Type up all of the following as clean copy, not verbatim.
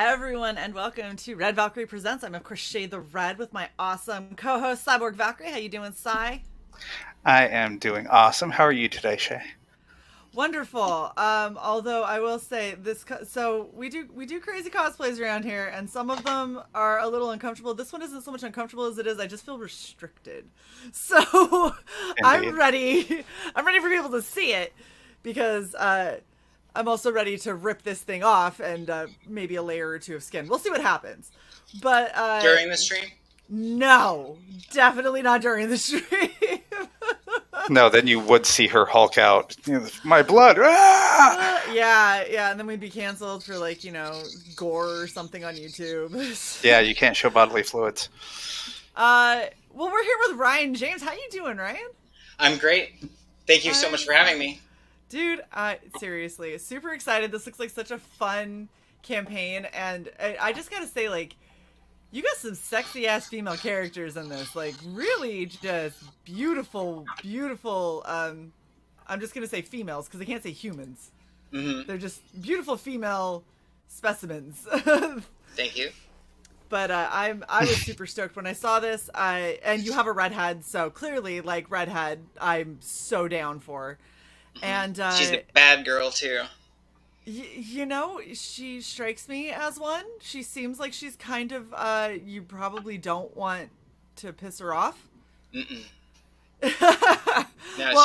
everyone, and welcome to Red Valkyrie Presents. I'm of course Shae the Red with my awesome co-host Cyborg Valkyrie. How you doing, Cy? I am doing awesome. How are you today, Shae? Wonderful. Although I will say this, so we do crazy cosplays around here, and some of them are a little uncomfortable. This one isn't so much uncomfortable as it is I just feel restricted. So I'm Indeed. ready. I'm ready for people to see it because I'm also ready to rip this thing off and maybe a layer or two of skin. We'll see what happens. But During the stream? no, definitely not during the stream. No, then you would see her Hulk out. My blood. Ah! Yeah, and then we'd be canceled for gore or something on YouTube. Yeah, you can't show bodily fluids. Well, we're here with Ryan James. How you doing, Ryan? I'm great. Thank you so much for having me. Dude, seriously, super excited. This looks like such a fun campaign, and I just gotta say, you got some sexy ass female characters in this. Really just beautiful, beautiful. I'm just gonna say females because I can't say humans. Mm-hmm. They're just beautiful female specimens. Thank you. But I was super stoked when I saw this. And you have a redhead, so clearly, redhead, I'm so down for. Mm-hmm. And she's a bad girl too. She strikes me as one. She seems like she's kind of you probably don't want to piss her off. Mm-mm. Well,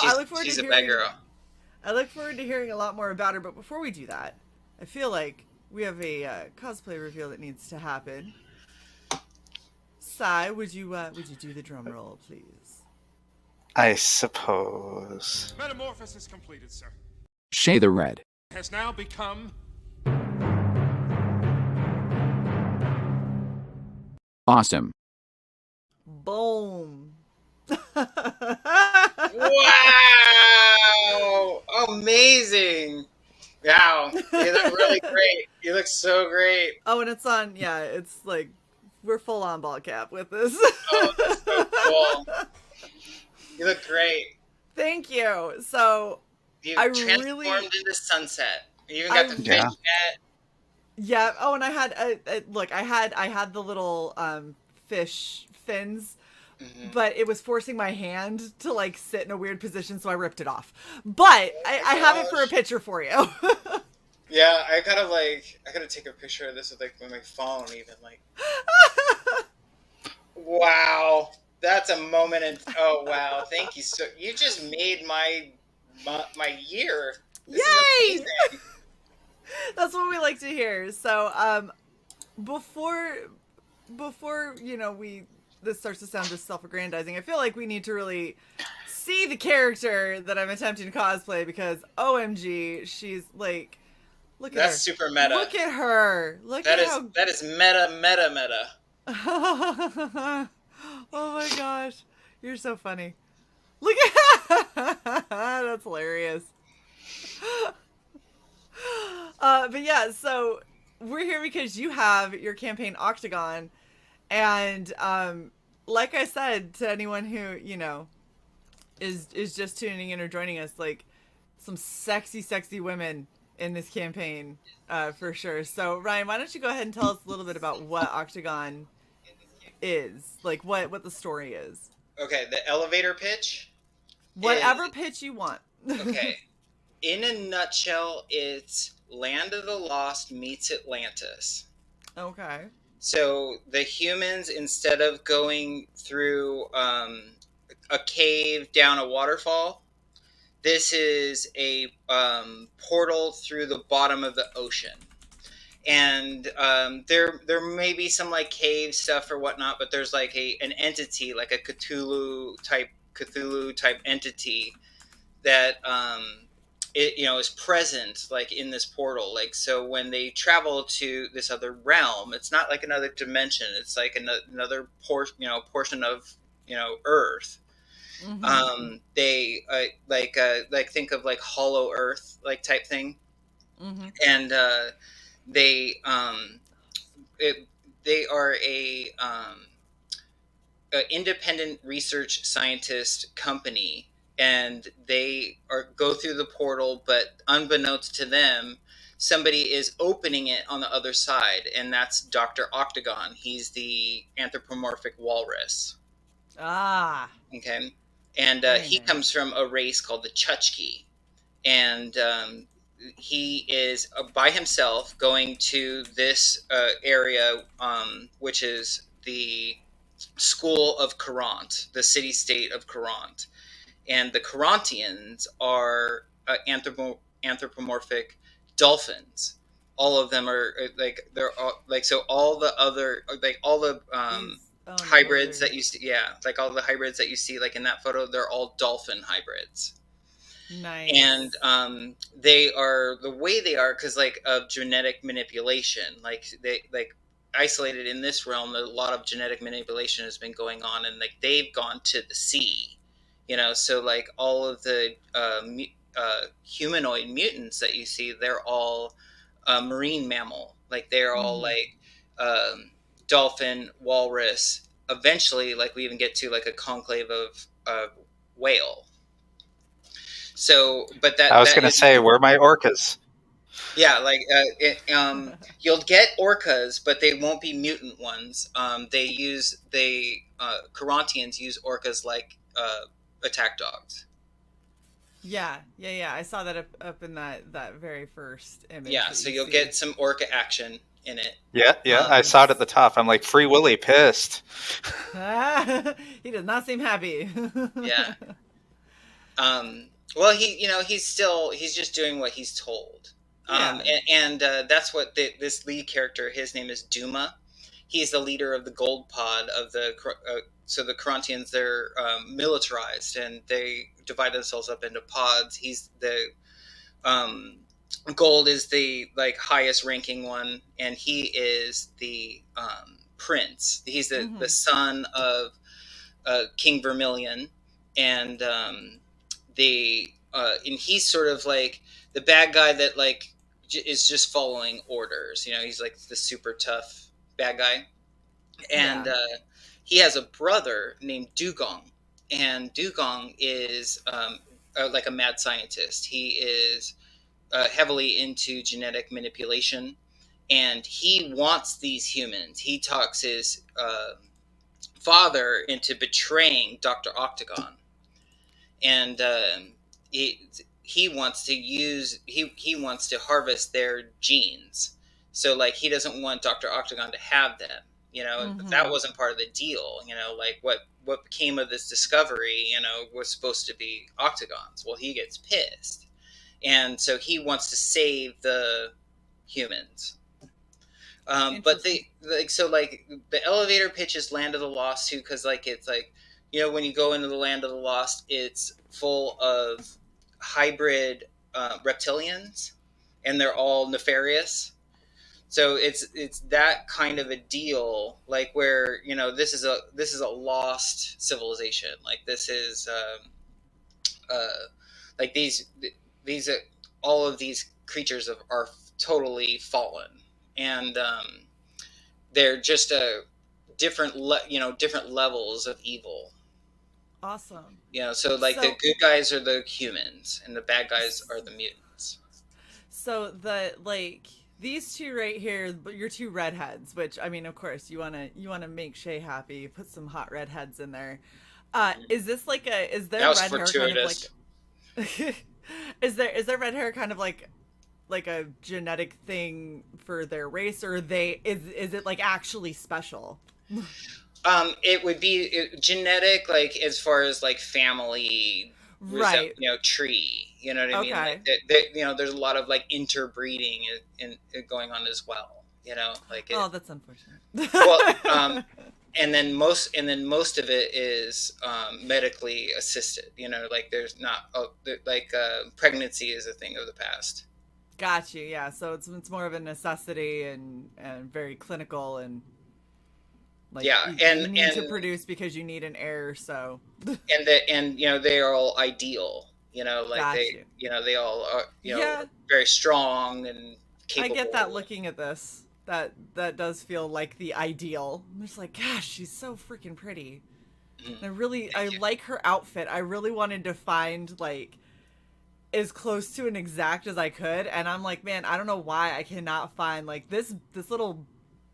I look forward she's to a bad hearing, girl. I look forward to hearing a lot more about her. But before we do that, I feel like we have a cosplay reveal that needs to happen. Sai, would you do the drum roll, please? I suppose. Metamorphosis completed, sir. Shae the Red Has now become awesome. Boom. Wow! Amazing! Wow, you look really great. You look so great. Oh, and it's on. Yeah, it's we're full on ball cap with this. Oh, that's so cool. You look great. Thank you. So You I transformed really- into sunset. You even got the fish Yeah. net. yeah. Oh, and I had look. I had the little fish fins. Mm-hmm. But it was forcing my hand to sit in a weird position, so I ripped it off. But I have it for a picture for you. Yeah, I gotta take a picture of this with my phone even Wow. That's a moment in oh wow, thank you you just made my year. This Yay! is amazing. That's what we like to hear. So before this starts to sound just self-aggrandizing, I feel like we need to really see the character that I'm attempting to cosplay because OMG, she's look at her. That's super meta. Look at her. That is meta. Oh my gosh, you're so funny. Look at that's hilarious. But yeah, so we're here because you have your campaign Octo Gone, and like I said to anyone who is just tuning in or joining us, some sexy women in this campaign for sure. So Ryan, why don't you go ahead and tell us a little bit about what Octo Gone is, what the story is. Okay, the elevator pitch. Whatever pitch you want. Okay. In a nutshell, it's Land of the Lost meets Atlantis. Okay. So the humans, instead of going through a cave down a waterfall, this is a portal through the bottom of the ocean. And there may be some cave stuff or whatnot, but there's an entity, a Cthulhu type entity that is present in this portal. So when they travel to this other realm, it's not another dimension. It's another portion of Earth. Mm-hmm. They think of Hollow Earth type thing. Mm-hmm. And they are a independent research scientist company, and they go through the portal, but unbeknownst to them, somebody is opening it on the other side, and that's Dr. Octagon. He's the anthropomorphic walrus. Ah, Okay, and very he nice. comes from a race called the Chukchi, and he is by himself going to this area, which is the school of Courant, the city-state of Courant, and the Courantians are anthropomorphic dolphins. All of them are like they're all, like so. All the other like all the Oh, no, hybrids those are that you see, yeah, like all the hybrids that you see, like in that photo, they're all dolphin hybrids. nice. And they are the way they are because like of genetic manipulation, like they like isolated in this realm. A lot of genetic manipulation has been going on, and like they've gone to the sea, so like all of the humanoid mutants that you see, they're all marine mammal, like they're all like dolphin, walrus. Eventually, like we even get to like a conclave of whale. So, but I was that gonna is, say, where are my orcas? yeah, like you'll get orcas, but they won't be mutant ones. Courantians use orcas like attack dogs. Yeah. I saw that up in that very first image. Yeah, that so you you'll see. get some orca action in it. Yeah, I saw it at the top. I'm like, Free Willy pissed. He does not seem happy. Yeah. Well, he's just doing what he's told. Yeah. And that's what this lead character, his name is Duma. He's the leader of the gold pod of so the Courantians, they're militarized, and they divide themselves up into pods. He's the gold is the like highest ranking one, and he is the prince. He's the son of King Vermilion, and and he's sort of like the bad guy that like is just following orders. He's like the super tough bad guy, and he has a brother named Dugong, and Dugong is like a mad scientist. He is heavily into genetic manipulation, and he wants these humans. He talks his father into betraying Dr. Octagon, and he wants to harvest their genes. So like he doesn't want Dr. Octagon to have them. That wasn't part of the deal. Like what became of this discovery, was supposed to be Octagon's. Well, he gets pissed, and so he wants to save the humans. But the elevator pitch is Land of the Lost too, because like it's like when you go into the Land of the Lost, it's full of hybrid reptilians, and they're all nefarious. So it's that kind of a deal, like where this is a lost civilization. Like this is like these all of these creatures are totally fallen, and they're just different levels of evil. Awesome. So like the good guys are the humans, and the bad guys are the mutants. So these two right here, your two redheads, which I mean, of course, you wanna make Shae happy. Put some hot redheads in there. Is this like is their red hair kind of like? Is their red hair kind of like a genetic thing for their race, or is it like actually special? It would be genetic, like as far as like family, right? Tree. You know what I mean? Like, there's a lot of like interbreeding in going on as well. Oh, that's unfortunate. Well, and then most of it is medically assisted. Like there's not pregnancy is a thing of the past. Got you. Yeah. So it's more of a necessity and very clinical and. Like, you need to produce because you need an heir. So and they are all ideal. Like they all are very strong and capable. I get that looking at this. That does feel like the ideal. I'm just like, gosh, she's so freaking pretty. I like her outfit. I really wanted to find like as close to an exact as I could, and I'm like, man, I don't know why I cannot find like this little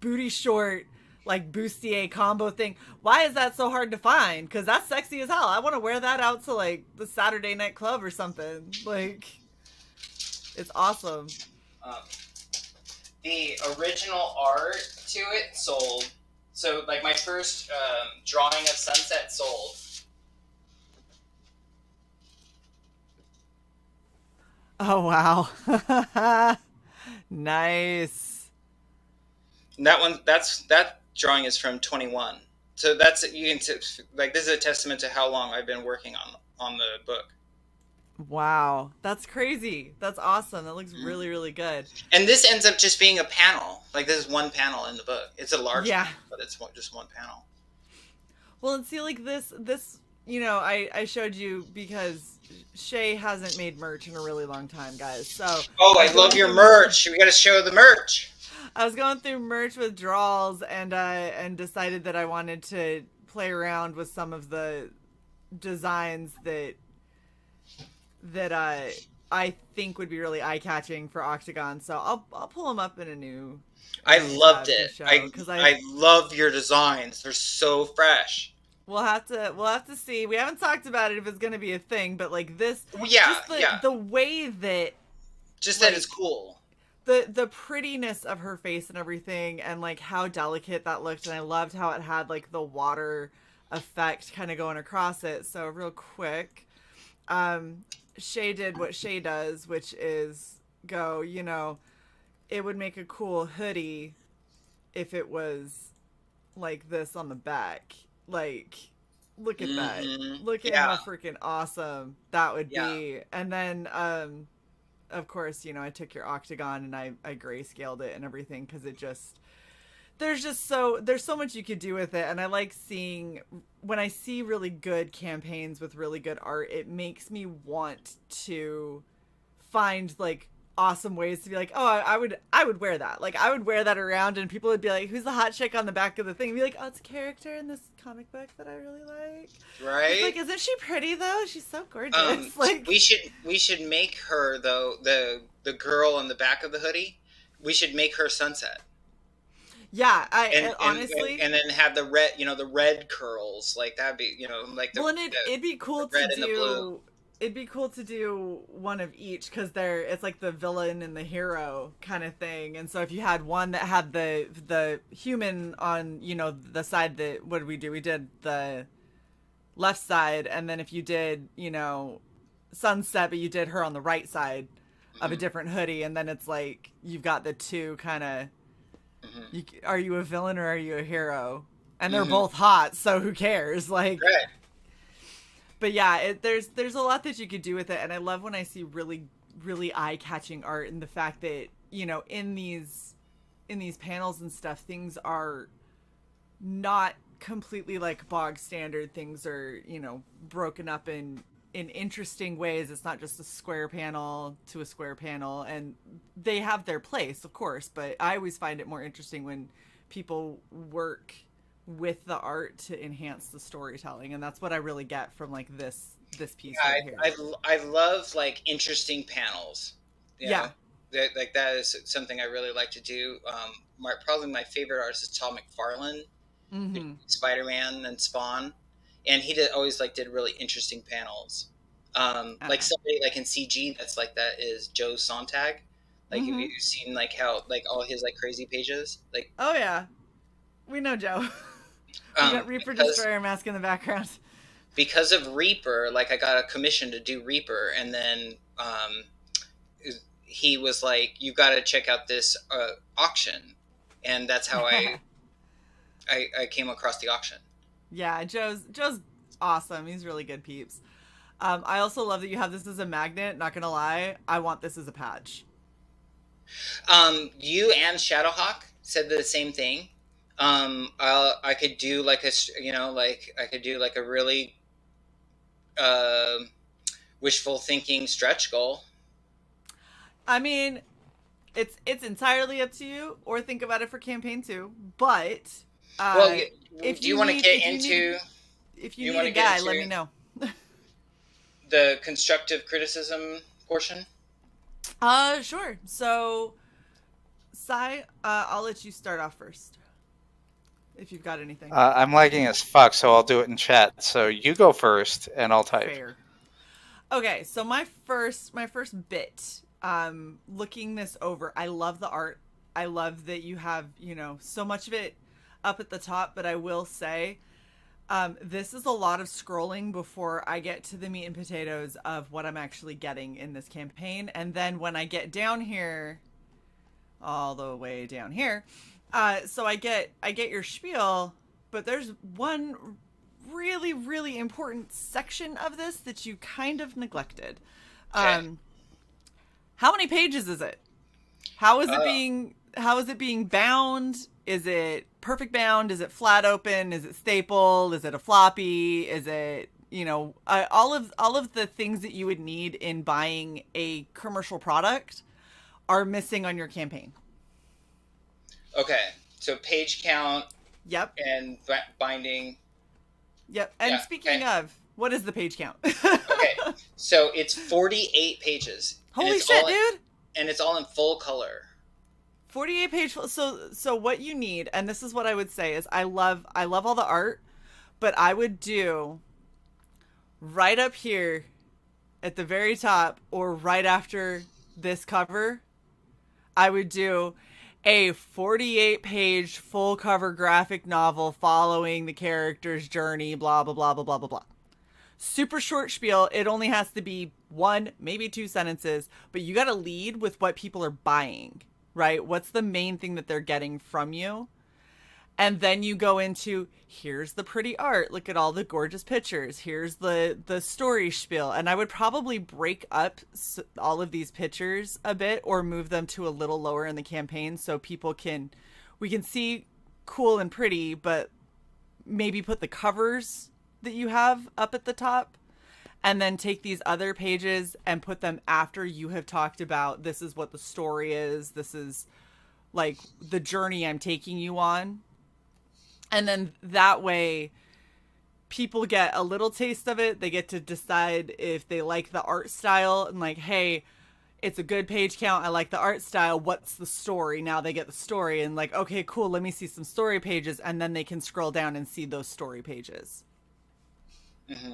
booty short like bustier combo thing. Why is that so hard to find? Because that's sexy as hell. I want to wear that out to like the Saturday night club or something. Like, it's awesome. The original art to it sold. So like my first drawing of Sunset sold. Oh wow. Nice. And that drawing is from 21. So that's you can like this is a testament to how long I've been working on the book. Wow, that's crazy. That's awesome. That looks really, really good. And this ends up just being a panel. Like this is one panel in the book. It's a large panel, but it's just one panel. Well, and see, like this, you know, I showed you because Shae hasn't made merch in a really long time, guys. So. Oh, I love your merch. We got to show the merch. I was going through merch withdrawals and decided that I wanted to play around with some of the designs that I think would be really eye-catching for Octo Gone. So I'll pull them up in a new. I loved it. I love your designs. They're so fresh. We'll have to see. We haven't talked about it if it's going to be a thing, but like this, yeah, the way that, just like, that it's cool. The prettiness of her face and everything, and like how delicate that looked, and I loved how it had like the water effect kind of going across it. So real quick, Shae did what Shae does, which is go, you know, it would make a cool hoodie if it was like this on the back. Like, look at that. Look at how freaking awesome that would be. And then, of course, you know, I took your Octo Gone and I grayscaled it and everything because it just... There's so much you could do with it, and I like seeing when I see really good campaigns with really good art, it makes me want to find like awesome ways to be like, oh, I would wear that. Like I would wear that around, and people would be like, who's the hot chick on the back of the thing? And be like, oh, it's a character in this comic book that I really like. Right? It's like, isn't she pretty though? She's so gorgeous. Like we should make her though the girl on the back of the hoodie. We should make her Sunset. Yeah, honestly, and then have the red, you know, the red curls, like that'd be, you know, like the. Well, and it'd be cool to do. It'd be cool to do one of each because it's like the villain and the hero kind of thing. And so if you had one that had the human on, you know, the side that what did we do? We did the left side, and then if you did, you know, Sunset, but you did her on the right side of a different hoodie, and then it's like you've got the two kind of. Are you a villain or are you a hero? And they're both hot, so who cares? Like, right. But yeah, there's a lot that you could do with it, and I love when I see really really eye-catching art, and the fact that, you know, in these panels and stuff, things are not completely like bog standard. Things are, you know, broken up in interesting ways. It's not just a square panel to a square panel, and they have their place, of course, but I always find it more interesting when people work with the art to enhance the storytelling, and that's what I really get from like this piece right here. I love like interesting panels. Yeah, like that is something I really like to do. Probably my favorite artist is Todd McFarlane, Spider-Man and Spawn. And he always did really interesting panels. Like somebody like in CG that's like that is Joe Sontag. Like have you seen like how like all his like crazy pages? Like, oh yeah, we know Joe. We got Reaper Destroyer mask in the background. Because of Reaper, like I got a commission to do Reaper, and then he was like, "You got to check out this auction," and that's how I came across the auction. Yeah, Joe's awesome. He's really good peeps. I also love that you have this as a magnet. Not gonna lie, I want this as a patch. You and Shadowhawk said the same thing. I could do like I could do like a really wishful thinking stretch goal. I mean, it's entirely up to you, or think about it for campaign 2. But if you want to get into, if you need a guy, let me know. The constructive criticism portion? Sure. So, Sai, I'll let you start off first. If you've got anything. I'm lagging as fuck, so I'll do it in chat. So you go first, and I'll type. Fair. Okay, so my first bit, looking this over, I love the art. I love that you have, so much of it up at the top, but I will say, this is a lot of scrolling before I get to the meat and potatoes of what I'm actually getting in this campaign. And then when I get down here, all the way down here, so I get your spiel, but there's one really, really important section of this that you kind of neglected. Okay. How many pages is it? How is it being bound? Is it perfect bound? Is it flat open? Is it staple? Is it a floppy? Is it, all of the things that you would need in buying a commercial product are missing on your campaign. Okay, so page count. Yep. And binding. Yep. And speaking of, what is the page count? Okay, so it's 48 pages. Holy shit, dude! And it's all in full color. 48 page. So what you need, and this is what I would say, is I love all the art, but I would do right up here at the very top or right after this cover, I would do a 48-page full cover graphic novel following the character's journey, blah, blah, blah, blah, blah, blah, blah. Super short spiel. It only has to be 1, maybe 2 sentences, but you got to lead with what people are buying, right? What's the main thing that they're getting from you? And then you go into, here's the pretty art. Look at all the gorgeous pictures. Here's the story spiel. And I would probably break up all of these pictures a bit or move them to a little lower in the campaign so we can see cool and pretty, but maybe put the covers that you have up at the top and then take these other pages and put them after you have talked about this is what the story is. This is like the journey I'm taking you on. And then that way people get a little taste of it. They get to decide if they like the art style and like, hey, it's a good page count. I like the art style. What's the story? Now they get the story and like, okay, cool. Let me see some story pages. And then they can scroll down and see those story pages. Mm-hmm.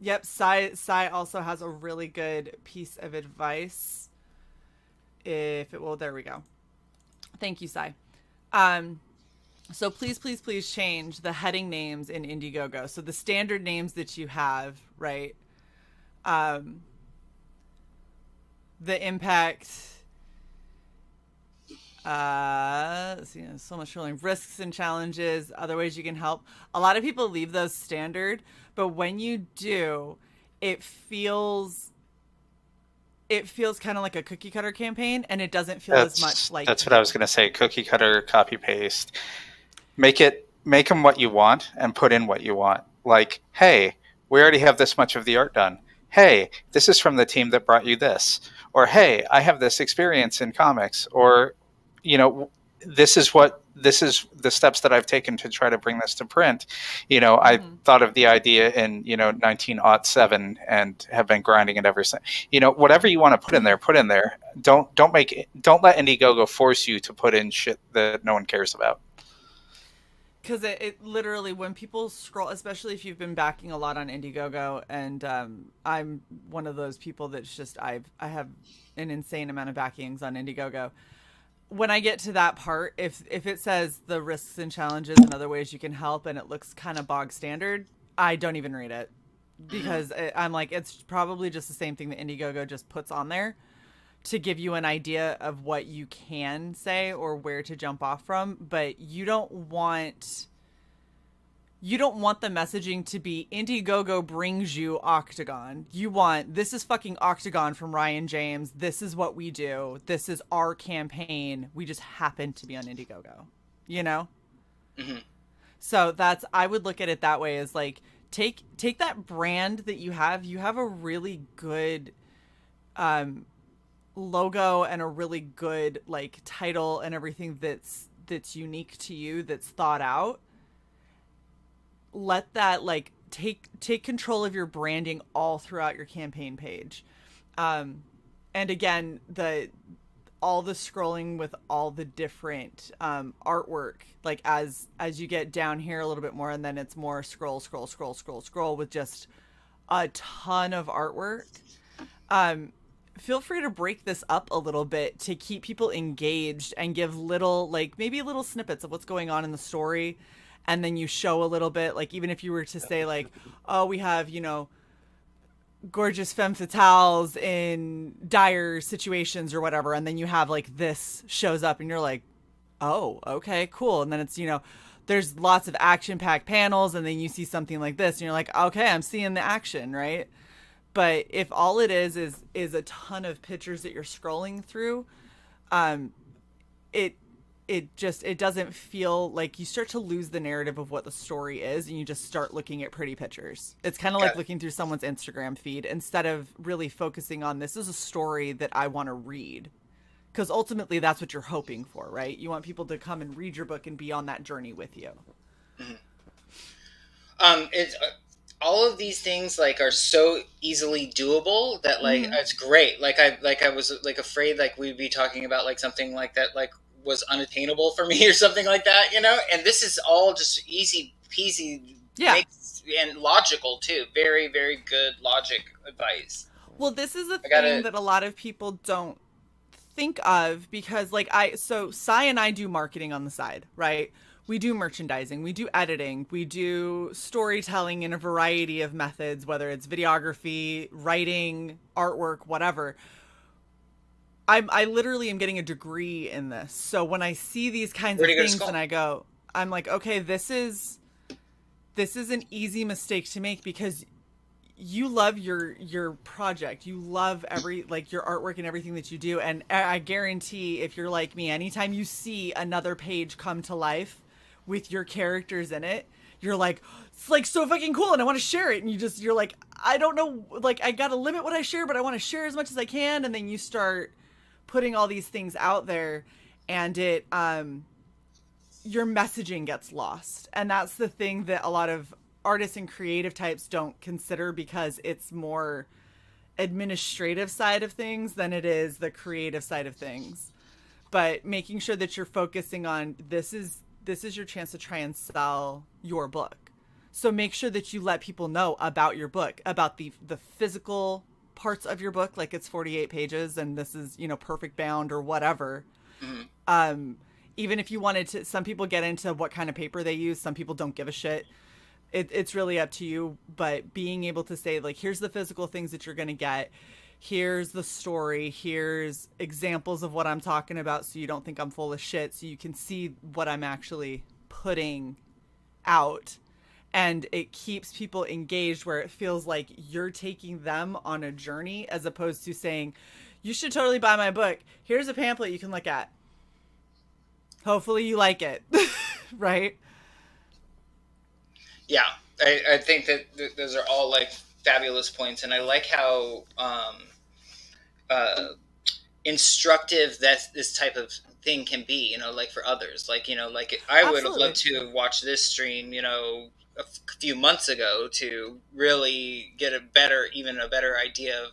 Yep. Sai also has a really good piece of advice. If it will, there we go. Thank you, Sai. So please change the heading names in Indiegogo. So the standard names that you have, right? The impact, so much rolling, risks and challenges, other ways you can help. A lot of people leave those standard, but when you do, it feels kind of like a cookie cutter campaign, and it doesn't feel as much like. That's what I was going to say. Cookie cutter, copy paste. Make them what you want and put in what you want. Like, hey, we already have this much of the art done. Hey, this is from the team that brought you this. Or hey, I have this experience in comics. Or, this is the steps that I've taken to try to bring this to print. I thought of the idea in 1907 and have been grinding it ever since. Whatever you want to put in there, put in there. Don't let Indiegogo force you to put in shit that no one cares about. Because it literally, when people scroll, especially if you've been backing a lot on Indiegogo, and I'm one of those people that's just I have an insane amount of backings on Indiegogo. When I get to that part, if it says the risks and challenges and other ways you can help and it looks kind of bog standard, I don't even read it because I'm like, it's probably just the same thing that Indiegogo just puts on there to give you an idea of what you can say or where to jump off from. But you don't want the messaging to be Indiegogo brings you Octo Gone. You want, this is fucking Octo Gone from Ryan James. This is what we do. This is our campaign. We just happen to be on Indiegogo, Mm-hmm. So I would look at it that way, as like, take that brand that you have. You have a really good logo and a really good like title and everything that's unique to you, that's thought out. Let that, like, take control of your branding all throughout your campaign page. And again, all the scrolling with all the different artwork, like as you get down here a little bit more, and then it's more scroll with just a ton of artwork. Feel free to break this up a little bit to keep people engaged and give little, like maybe little snippets of what's going on in the story. And then you show a little bit, like even if you were to say like, oh, we have, gorgeous femme fatales in dire situations or whatever. And then you have like this shows up and you're like, oh, okay, cool. And then it's, there's lots of action packed panels. And then you see something like this and you're like, okay, I'm seeing the action, right? But if all it is a ton of pictures that you're scrolling through, it doesn't feel like, you start to lose the narrative of what the story is and you just start looking at pretty pictures. It's kind of like looking through someone's Instagram feed instead of really focusing on, this is a story that I want to read. Because ultimately that's what you're hoping for, right? You want people to come and read your book and be on that journey with you. Mm-hmm. It's all of these things like are so easily doable that like it's great. Like I was like afraid like we'd be talking about like something like that like was unattainable for me or something like that, and this is all just easy peasy, and logical too. Very, very good logic advice. Well, this is a thing that a lot of people don't think of, because like Cyborg and I do marketing on the side, right? We do merchandising, we do editing, we do storytelling in a variety of methods, whether it's videography, writing, artwork, whatever. I literally am getting a degree in this. So when I see these kinds of things and I'm like, okay, this is an easy mistake to make, because you love your project. You love your artwork and everything that you do. And I guarantee if you're like me, anytime you see another page come to life with your characters in it, you're like, it's like so fucking cool and I want to share it. And you're like, I don't know, like I got to limit what I share, but I want to share as much as I can. And then you start putting all these things out there and it your messaging gets lost. And that's the thing that a lot of artists and creative types don't consider, because it's more administrative side of things than it is the creative side of things. But making sure that you're focusing on this is your chance to try and sell your book. So make sure that you let people know about your book, about the physical parts of your book, like it's 48 pages and this is, perfect bound or whatever. Mm-hmm. Even if you wanted to, some people get into what kind of paper they use. Some people don't give a shit. It's really up to you. But being able to say, like, here's the physical things that you're going to get. Here's the story. Here's examples of what I'm talking about, so you don't think I'm full of shit, so you can see what I'm actually putting out. And it keeps people engaged, where it feels like you're taking them on a journey, as opposed to saying, you should totally buy my book. Here's a pamphlet you can look at. Hopefully you like it. Right? Yeah, I think that those are all like fabulous points. And I like how instructive that this type of thing can be, like for others. Like, like I would have loved to have watched this stream, a few months ago to really get a better idea of,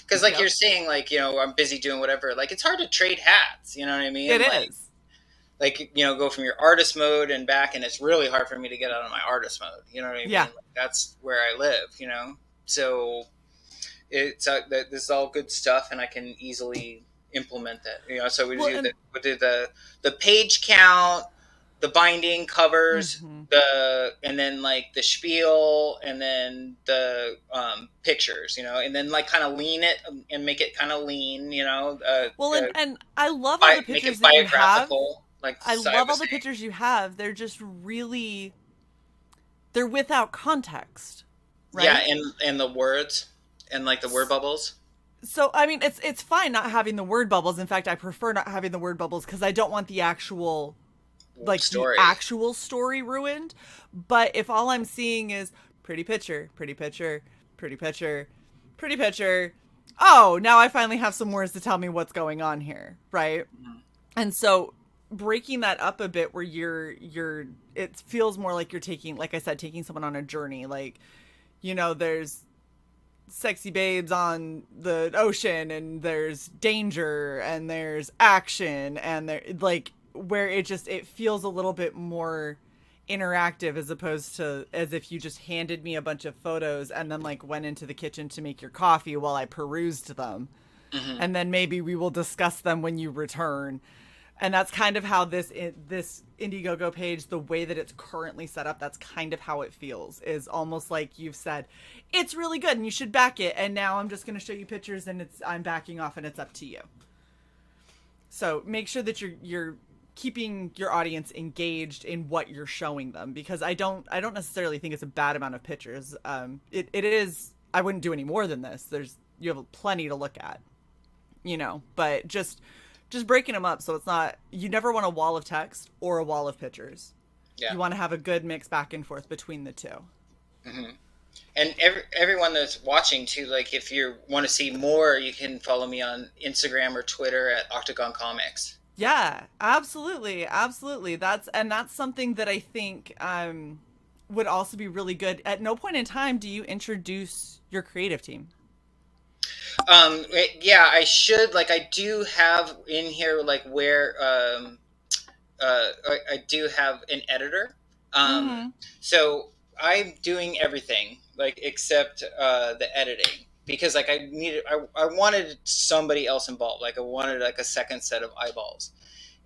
because like you're saying, like, I'm busy doing whatever, like it's hard to trade hats, you know what I mean? It like, is. Like, go from your artist mode and back, and it's really hard for me to get out of my artist mode, you know what I mean? Yeah. Like, that's where I live, so it's this is all good stuff, and I can easily implement that, so we do the page count, the binding covers, and then like the spiel, and then the pictures, and then like kind of lean it and make it kind of lean, and I love all the pictures that you have. Like I love all the pictures you have. They're just really, they're without context, right? Yeah, and the words and like the word bubbles. So I mean, it's fine not having the word bubbles. In fact, I prefer not having the word bubbles, because I don't want the actual story. The actual story ruined. But if all I'm seeing is pretty picture, pretty picture, pretty picture, pretty picture, oh, now I finally have some words to tell me what's going on here, right? Mm-hmm. And so breaking that up a bit where it feels more like you're taking, like I said, taking someone on a journey. Like, there's sexy babes on the ocean, and there's danger, and there's action, and there, like, where it feels a little bit more interactive, as opposed to as if you just handed me a bunch of photos and then like went into the kitchen to make your coffee while I perused them. And then maybe we will discuss them when you return. And that's kind of how this Indiegogo page, the way that it's currently set up, that's kind of how it feels. Is almost like you've said, it's really good and you should back it. And now I'm just going to show you pictures, and I'm backing off, and it's up to you. So make sure that you're keeping your audience engaged in what you're showing them, because I don't necessarily think it's a bad amount of pictures. It is. I wouldn't do any more than this. You have plenty to look at, but just breaking them up, so it's not, you never want a wall of text or a wall of pictures. Yeah. You want to have a good mix back and forth between the two. Mm-hmm. And everyone that's watching too, like if you want to see more, you can follow me on Instagram or Twitter at Octo Gone Comics. Yeah, absolutely. That's something that I think would also be really good. At no point in time do you introduce your creative team. Yeah, I should. Like, I do have in here, like, where I do have an editor. So I'm doing everything, like, except the editing, because, like, I wanted somebody else involved. Like, I wanted, like, a second set of eyeballs.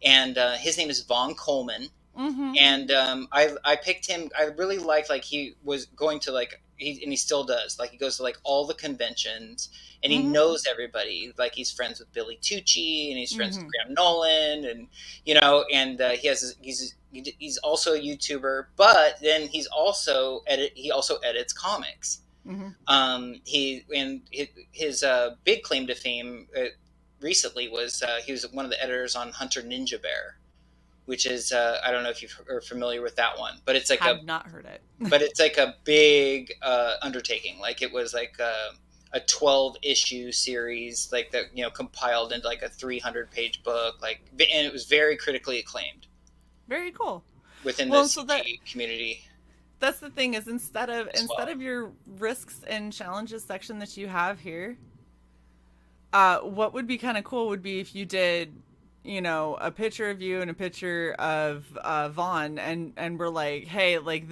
And his name is Vaughn Coleman. And I picked him. I really liked, like, he was going to, like, and he still does. Like, he goes to, like, all the conventions, and he knows everybody. Like, he's friends with Billy Tucci, and he's friends with Graham Nolan, and and he's also a YouTuber, but then he also edits comics. His big claim to fame recently was he was one of the editors on Hunter Ninja Bear, which is I don't know if you are familiar with that one, but it's like I've not heard it. But it's like a big undertaking. Like, it was like a 12-issue series, like that, compiled into like a 300-page book, like, and it was very critically acclaimed. Very cool. Within the CG community. That's the thing, is instead of your risks and challenges section that you have here, what would be kind of cool would be if you did, a picture of you and a picture of Vaughn, and we're like, hey, like,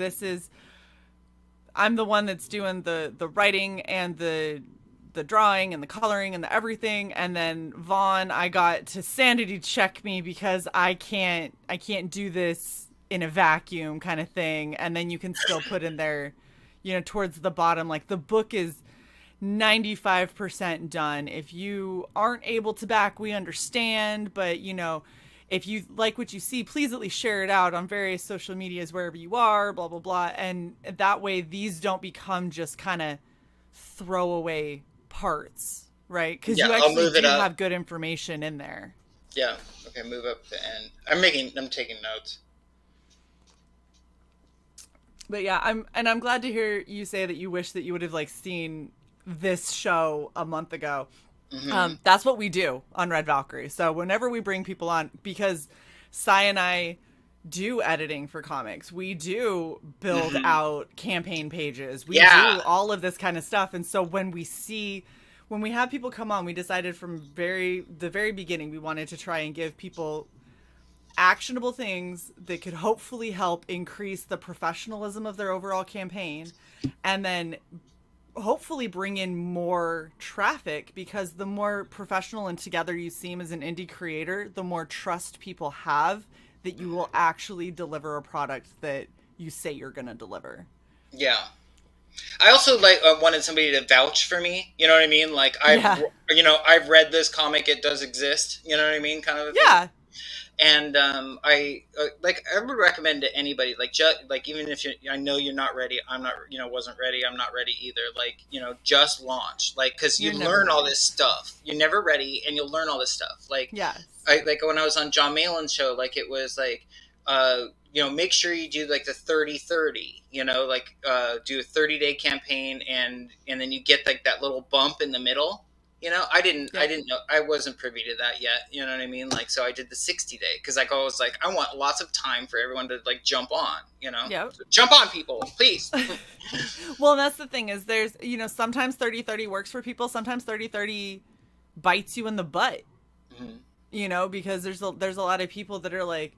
I'm the one that's doing the writing and the drawing and the coloring and the everything, and then Vaughn, I got to sanity check me because I can't do this in a vacuum, kind of thing. And then you can still put in there, towards the bottom, like, the book is 95% done. If you aren't able to back, we understand, but if you like what you see, please at least share it out on various social medias wherever you are, blah blah blah. And that way these don't become just kind of throwaway parts, right? Because you actually do have good information in there. Yeah. Okay, move up the end. I'm taking notes. But yeah, I'm glad to hear you say that you wish that you would have, like, seen this show a month ago. That's what we do on Red Valkyrie. So whenever we bring people on, because Cyborg and I do editing for comics, we do build out campaign pages, we do all of this kind of stuff. And so when we have people come on, we decided from the very beginning we wanted to try and give people actionable things that could hopefully help increase the professionalism of their overall campaign, and then hopefully bring in more traffic, because the more professional and together you seem as an indie creator, the more trust people have that you will actually deliver a product that you say you're going to deliver. Yeah. I also wanted somebody to vouch for me. You know what I mean? Like, I've read this comic. It does exist. You know what I mean? Kind of a thing. Yeah. And I would recommend to anybody, like even if I know you're not ready, I'm not, wasn't ready, I'm not ready either. Like, just launch, like, because you learn all this stuff. You're never ready, and you'll learn all this stuff. Like, like when I was on John Malin's show, like, it was like, make sure you do like the 30-30. Do a 30-day campaign, and then you get like that little bump in the middle. You know, I didn't know, I wasn't privy to that yet. You know what I mean? Like, so I did the 60-day because like I was like, I want lots of time for everyone to like jump on. You know, Yep. so jump on, people, please. Well, and that's the thing is there's, you know, sometimes 30/30 works for people. Sometimes 30/30 bites you in the butt, you know, because there's a lot of people that are like,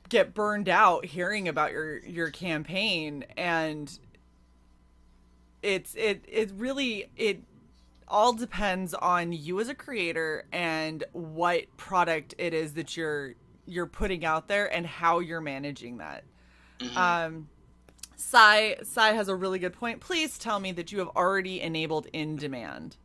get burned out hearing about your campaign, and it really, it all depends on you as a creator and what product it is that you're putting out there and how you're managing that. Cye has a really good point. Please tell me that you have already enabled in demand.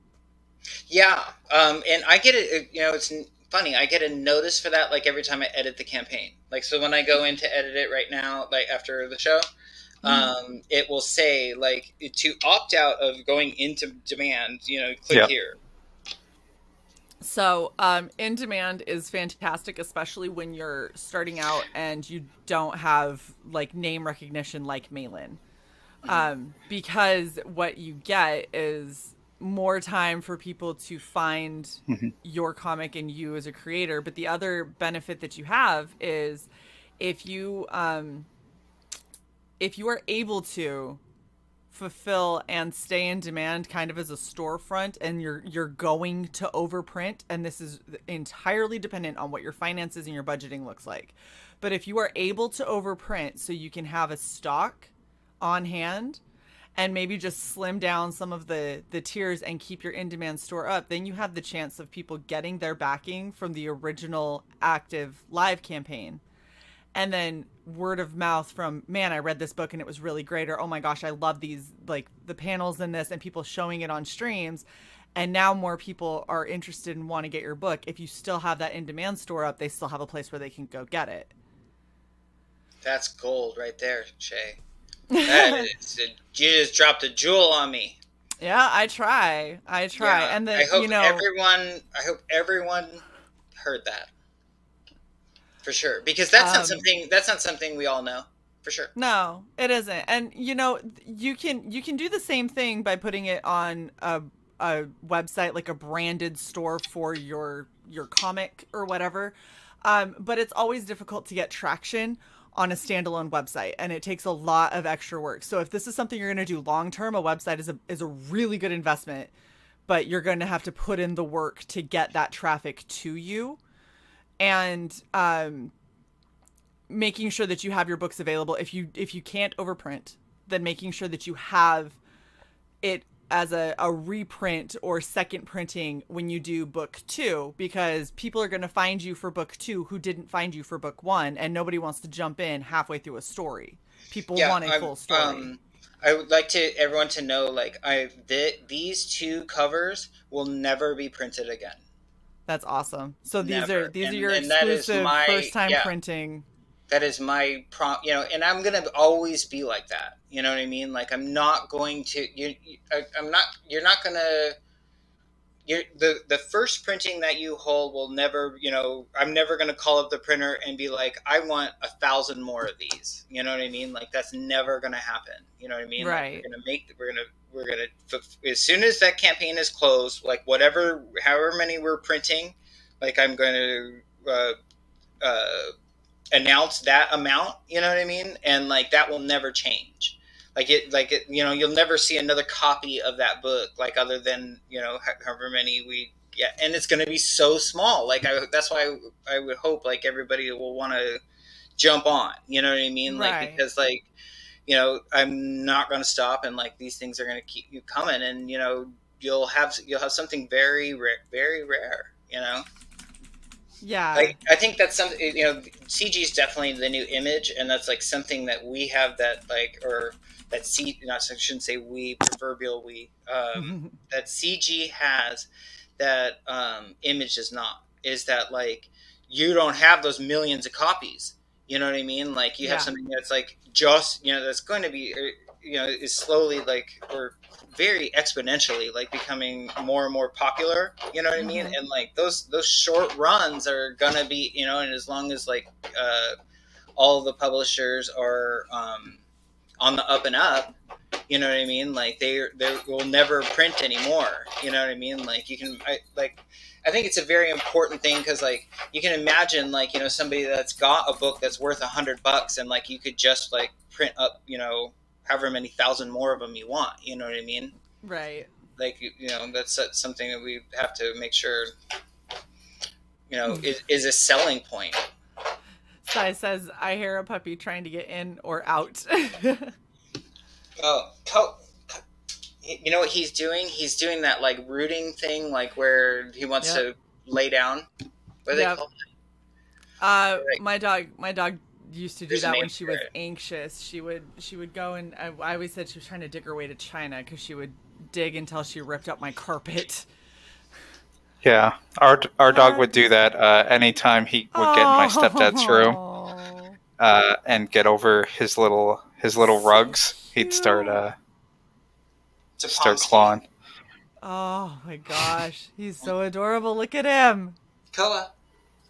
Yeah, and I get it. You know, it's funny. I get a notice for that like every time I edit the campaign. Like, so when I go in to edit it right now, like after the show, it will say like to opt out of going into demand. You know, click here. So, in demand is fantastic, especially when you're starting out and you don't have like name recognition like Malin, because what you get is more time for people to find your comic and you as a creator. But the other benefit that you have is if you are able to fulfill and stay in demand kind of as a storefront, and you're going to overprint, and this is entirely dependent on what your finances and your budgeting looks like, but if you are able to overprint so you can have a stock on hand and maybe just slim down some of the tiers and keep your in-demand store up, then you have the chance of people getting their backing from the original active live campaign. And then word of mouth from, man, I read this book and it was really great, or, oh my gosh, I love these, like the panels in this, and people showing it on streams. And now more people are interested and want to get your book. If you still have that in-demand store up, they still have a place where they can go get it. That's gold right there, Shae. You just dropped a jewel on me. Yeah, I try. Yeah, and then, I hope everyone heard that. For sure, because that's not something we all know. For sure. No, it isn't. And you know, you can do the same thing by putting it on a website, like a branded store for your comic or whatever. But it's always difficult to get traction on a standalone website, and it takes a lot of extra work. So if this is something you're going to do long term, a website is a really good investment, but you're going to have to put in the work to get that traffic to you. And making sure that you have your books available. If you can't overprint, then making sure that you have it as a reprint or second printing when you do book 2, because people are going to find you for book 2 who didn't find you for book 1, and nobody wants to jump in halfway through a story. People want a full story. I would like everyone to know, like, these 2 covers will never be printed again. That's awesome. So these are your exclusive first time printing. That is my prompt, you know, and I'm going to always be like that. You know what I mean? Like, I'm not going to, you're not going to, the first printing that you hold will never, you know, I'm never going to call up the printer and be like, I want 1,000 more of these. You know what I mean? Like, that's never going to happen. You know what I mean? Right. Like, we're going to, as soon as that campaign is closed, like however many we're printing, like I'm going to, announce that amount, you know what I mean? And like, that will never change. Like it, you know, you'll never see another copy of that book, like other than, you know, however many and it's going to be so small. Like that's why I would hope like everybody will want to jump on, you know what I mean? Right. Like, because like, you know, I'm not going to stop, and like these things are going to keep you coming, and you know, you'll have something very rare, you know? Yeah. Like, I think that's something, you know, CG is definitely the new image, and that's like something that we have that like, or that I shouldn't say we, proverbial we, that CG has that image does not, is that like, you don't have those millions of copies. You know what I mean? Like, you have something that's like, just, you know, that's going to be, you know, is slowly like, or very exponentially like becoming more and more popular, you know what I mean? And like those short runs are gonna be, you know, and as long as like all the publishers are on the up and up, You know what I mean? Like they will never print anymore. You know what I mean? Like I think it's a very important thing because like you can imagine like somebody that's got a book that's worth $100 and like you could just like print up however many thousand more of them you want. You know what I mean? Right. Like that's something that we have to make sure is a selling point. Sai says, I hear a puppy trying to get in or out. Oh, you know what he's doing? He's doing that like rooting thing, like where he wants to lay down. What do they call it? My dog used to do There's a that name when she for was it. anxious. She would go and I always said she was trying to dig her way to China because she would dig until she ripped up my carpet. Yeah, our dog would do that anytime he would get in my stepdad's room and get over his little rugs. He'd start clawing. Oh my gosh, he's so adorable. Look at him. Koa.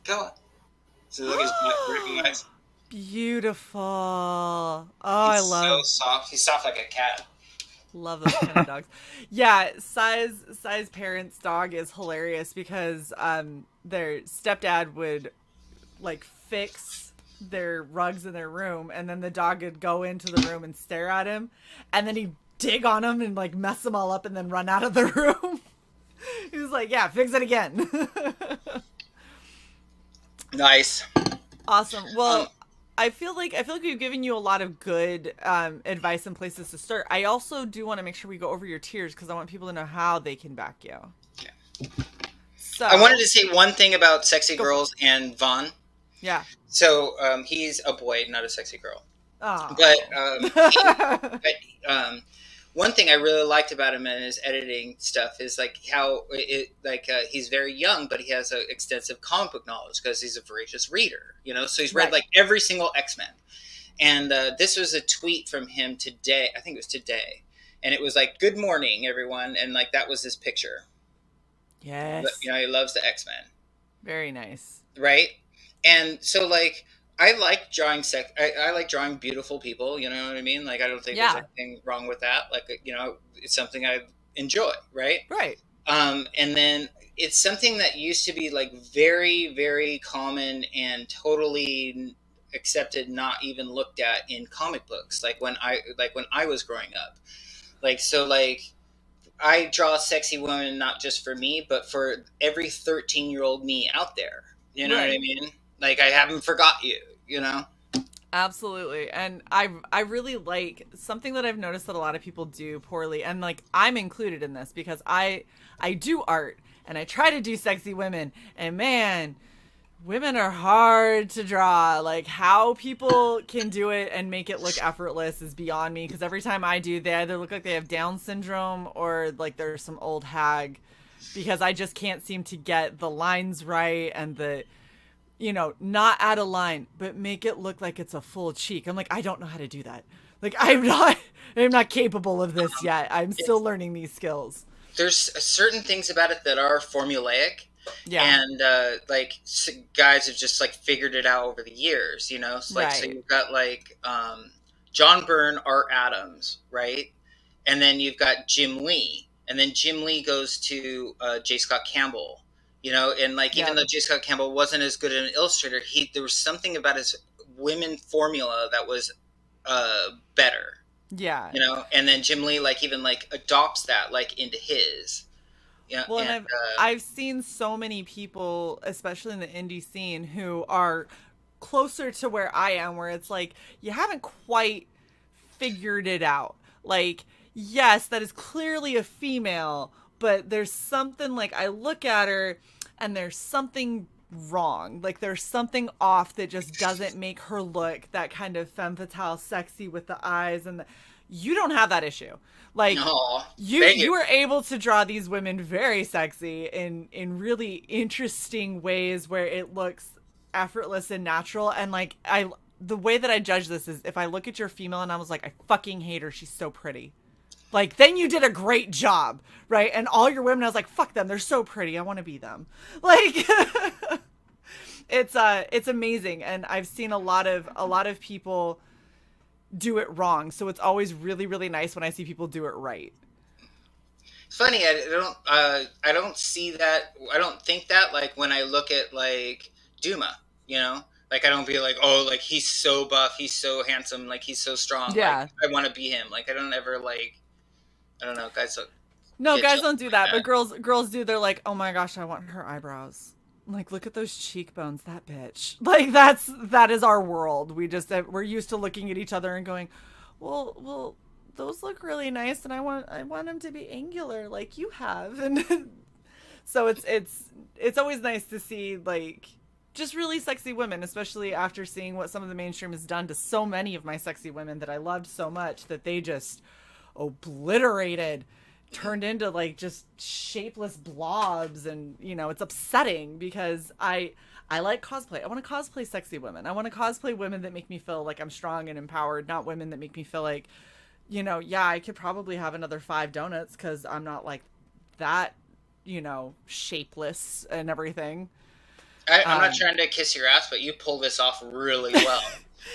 So look at his ripping eyes. Beautiful. Oh, I love. So soft. He's soft like a cat. Love those kind of dogs. Yeah, Sai's parents' dog is hilarious because their stepdad would like fix their rugs in their room, and then the dog would go into the room and stare at him, and then he'd dig on them and like mess them all up, and then run out of the room. He was like, "Yeah, fix it again." Nice. Awesome. Well. I feel like we've given you a lot of good advice and places to start. I also do want to make sure we go over your tiers because I want people to know how they can back you. Yeah. So I wanted to say one thing about Sexy Girls and Vaughn. Yeah. So he's a boy, not a sexy girl. Oh. But one thing I really liked about him and his editing stuff is like how he's very young, but he has extensive comic book knowledge because he's a voracious reader, so he's read like every single X-Men. And this was a tweet from him today. I think it was today. And it was like, "Good morning, everyone." And like, that was his picture. Yes. But, he loves the X-Men. Very nice. Right. And so like, I like drawing I like drawing beautiful people. You know what I mean? Like, I don't think there's anything wrong with that. Like, it's something I enjoy. Right. Right. And then it's something that used to be like very, very common and totally accepted, not even looked at in comic books. Like when I was growing up, I draw sexy women, not just for me, but for every 13-year-old me out there. You know what I mean? Like, I haven't forgot you, Absolutely. And I really like something that I've noticed that a lot of people do poorly, and like I'm included in this because I do art and I try to do sexy women, and man, women are hard to draw. Like, how people can do it and make it look effortless is beyond me, because every time I do, they either look like they have Down syndrome or like they're some old hag, because I just can't seem to get the lines right and the not add a line, but make it look like it's a full cheek. I'm like, I don't know how to do that. Like, I'm not capable of this yet. I'm still learning these skills. There's certain things about it that are formulaic. Yeah. And guys have just like figured it out over the years, So, so you've got like John Byrne, Art Adams, right? And then you've got Jim Lee, and then Jim Lee goes to J. Scott Campbell. And like, even though J. Scott Campbell wasn't as good an illustrator, there was something about his women formula that was better. Yeah. And then Jim Lee like even like adopts that like into his. Yeah. Well, and I've seen so many people, especially in the indie scene, who are closer to where I am, where it's like, you haven't quite figured it out. Like, yes, that is clearly a female, but there's something, like, I look at her and there's something wrong. Like, there's something off that just doesn't make her look that kind of femme fatale sexy with the eyes. And you don't have that issue. Like, no, you were able to draw these women very sexy in really interesting ways where it looks effortless and natural. And like, the way that I judge this is if I look at your female and I was like, I fucking hate her, she's so pretty. Like, then you did a great job, right? And all your women, I was like, fuck them, they're so pretty, I want to be them. Like, it's amazing. And I've seen a lot of people do it wrong. So it's always really, really nice when I see people do it right. It's funny. I don't see that. I don't think that like when I look at like Duma. You know, like I don't be like, oh, like he's so buff, he's so handsome, like he's so strong. Yeah. Like I want to be him. Like I don't ever like. I don't know, guys. No, guys don't do that, but girls do. They're like, oh my gosh, I want her eyebrows. Like, look at those cheekbones, that bitch. Like that is our world. We're used to looking at each other and going, well, those look really nice, and I want them to be angular like you have. And so it's always nice to see like just really sexy women, especially after seeing what some of the mainstream has done to so many of my sexy women that I loved so much that they just obliterated, turned into like just shapeless blobs. And it's upsetting because I like cosplay. I want to cosplay sexy women. I want to cosplay women that make me feel like I'm strong and empowered, not women that make me feel like, I could probably have another 5 donuts because I'm not like that, shapeless and everything. I'm not trying to kiss your ass, but you pull this off really well.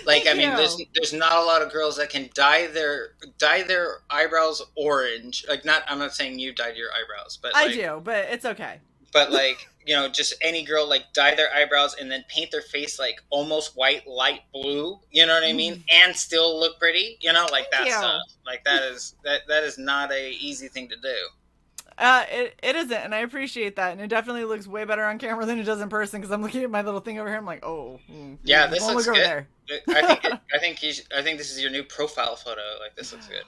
Like, I mean, there's not a lot of girls that can dye their eyebrows orange. Like, I'm not saying you dyed your eyebrows, but I do, but it's okay. But like, just any girl like dye their eyebrows and then paint their face like almost white, light blue. You know what I mean? And still look pretty. Like that stuff. Like that is not a easy thing to do. It isn't, and I appreciate that, and it definitely looks way better on camera than it does in person because I'm looking at my little thing over here. I'm like, yeah, this looks good. There. I think this is your new profile photo. Like this looks good.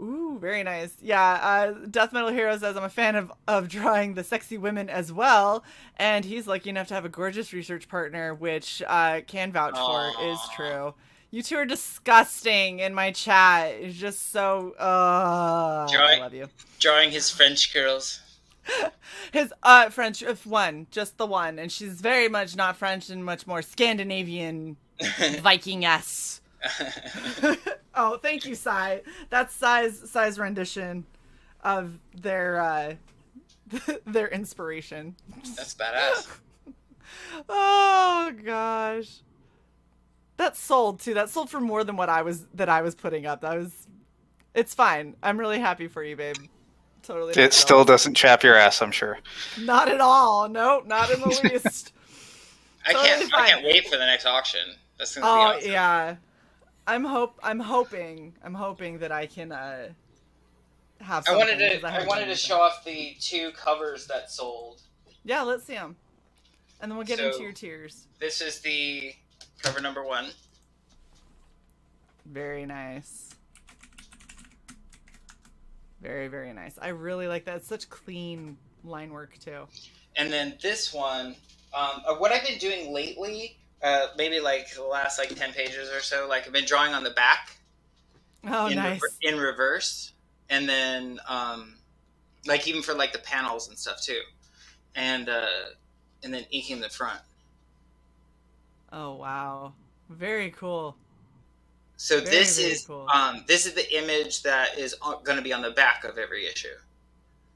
Ooh, very nice. Yeah, Death Metal Hero says I'm a fan of drawing the sexy women as well, and he's lucky enough to have a gorgeous research partner, which can vouch for is true. You two are disgusting in my chat. It's just so. I love you. Drawing his French girls. His French, if one, just the one, and she's very much not French and much more Scandinavian, Viking-esque. Oh, thank you, Sai. That's Sai's rendition of their their inspiration. That's badass. Oh gosh. That sold too. That sold for more than what I was putting up. It's fine. I'm really happy for you, babe. Totally. It still doesn't chap your ass, I'm sure. Not at all. Nope, not in the least. I can't wait for the next auction. That's gonna be awesome. Yeah. I'm hoping that I can have something. I wanted to show off the 2 covers that sold. Yeah, let's see them. And then we'll get into your tiers. This is the cover number 1. Very nice. Very, very nice. I really like that. It's such clean line work, too. And then this one, what I've been doing lately, maybe like the last like 10 pages or so, like I've been drawing on the back. Oh, nice. In reverse. And then, like even for like the panels and stuff, too. And then inking the front. Oh, wow. Very cool. So Very, this very is cool. This is the image that is going to be on the back of every issue.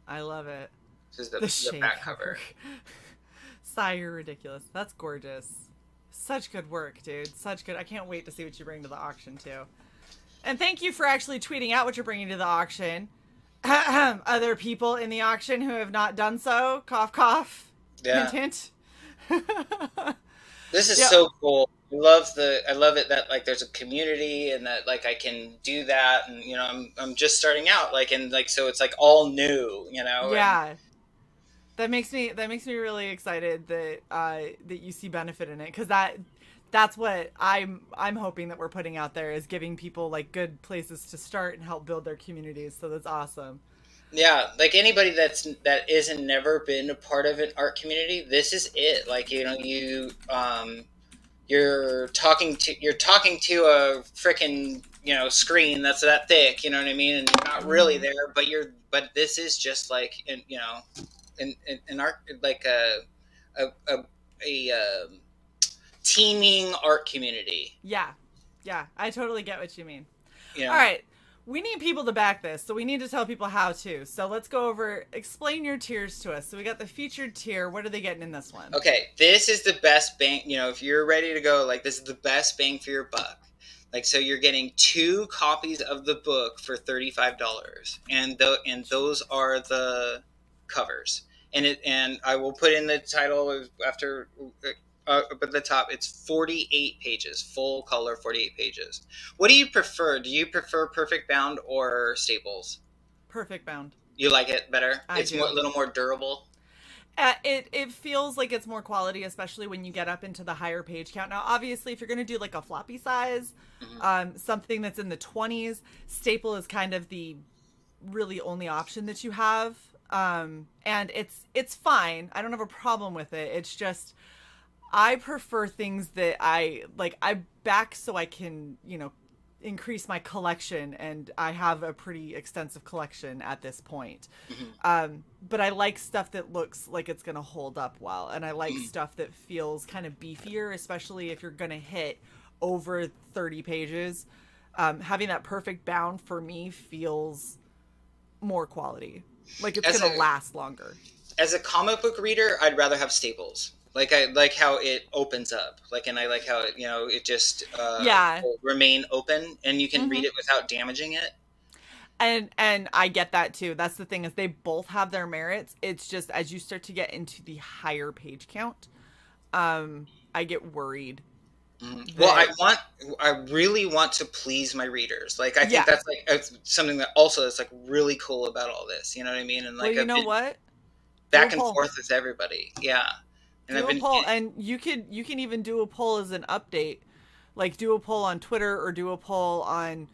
I love it. This is the back cover. Sai, you're ridiculous. That's gorgeous. Such good work, dude. Such good. I can't wait to see what you bring to the auction, too. And thank you for actually tweeting out what you're bringing to the auction. Other people in the auction who have not done so. Cough, cough. Yeah. Hint, hint. This is so cool. I love it that like there's a community and that like I can do that, and I'm just starting out, like, and like so it's like all new, Yeah. And that makes me really excited that that you see benefit in it, because that's what I'm hoping that we're putting out there, is giving people like good places to start and help build their communities. So that's awesome. Yeah, like anybody that isn't never been a part of an art community, this is it. Like you're talking to a freaking screen that's that thick, you know what I mean, and you're not really there, but this is just like an art, like a teeming art community. Yeah, I totally get what you mean. All right. We need people to back this, so we need to tell people how to. So let's go over, explain your tiers to us. So we got the featured tier. What are they getting in this one? Okay, this is the best bang, if you're ready to go, like, this is the best bang for your buck. Like, so you're getting 2 copies of the book for $35, and those are the covers. And I will put in the title after, up at the top. It's 48 pages, full color, 48 pages. What do you prefer? Do you prefer perfect bound or staples? Perfect bound. You like it better? I It's do. a little more durable. It feels like it's more quality, especially when you get up into the higher page count. Now, obviously, if you're going to do like a floppy size, something that's in the 20s, staple is kind of the really only option that you have. And it's fine. I don't have a problem with it. It's just I prefer things that I back so I can, increase my collection, and I have a pretty extensive collection at this point. But I like stuff that looks like it's going to hold up well, and I like stuff that feels kind of beefier, especially if you're going to hit over 30 pages. Having that perfect bound for me feels more quality. Like it's going to last longer. As a comic book reader, I'd rather have staples. Like, I like how it opens up. Like, and I like how it, it just will remain open, and you can read it without damaging it. And I get that too. That's the thing, is they both have their merits. It's just as you start to get into the higher page count, I get worried. Well, I really want to please my readers. Like, I think that's like something that also is like really cool about all this. You know what I mean? And like, well, you know what? Back and forth with everybody. Yeah. And do a poll, and you can even do a poll as an update, like do a poll on Twitter or do a poll on,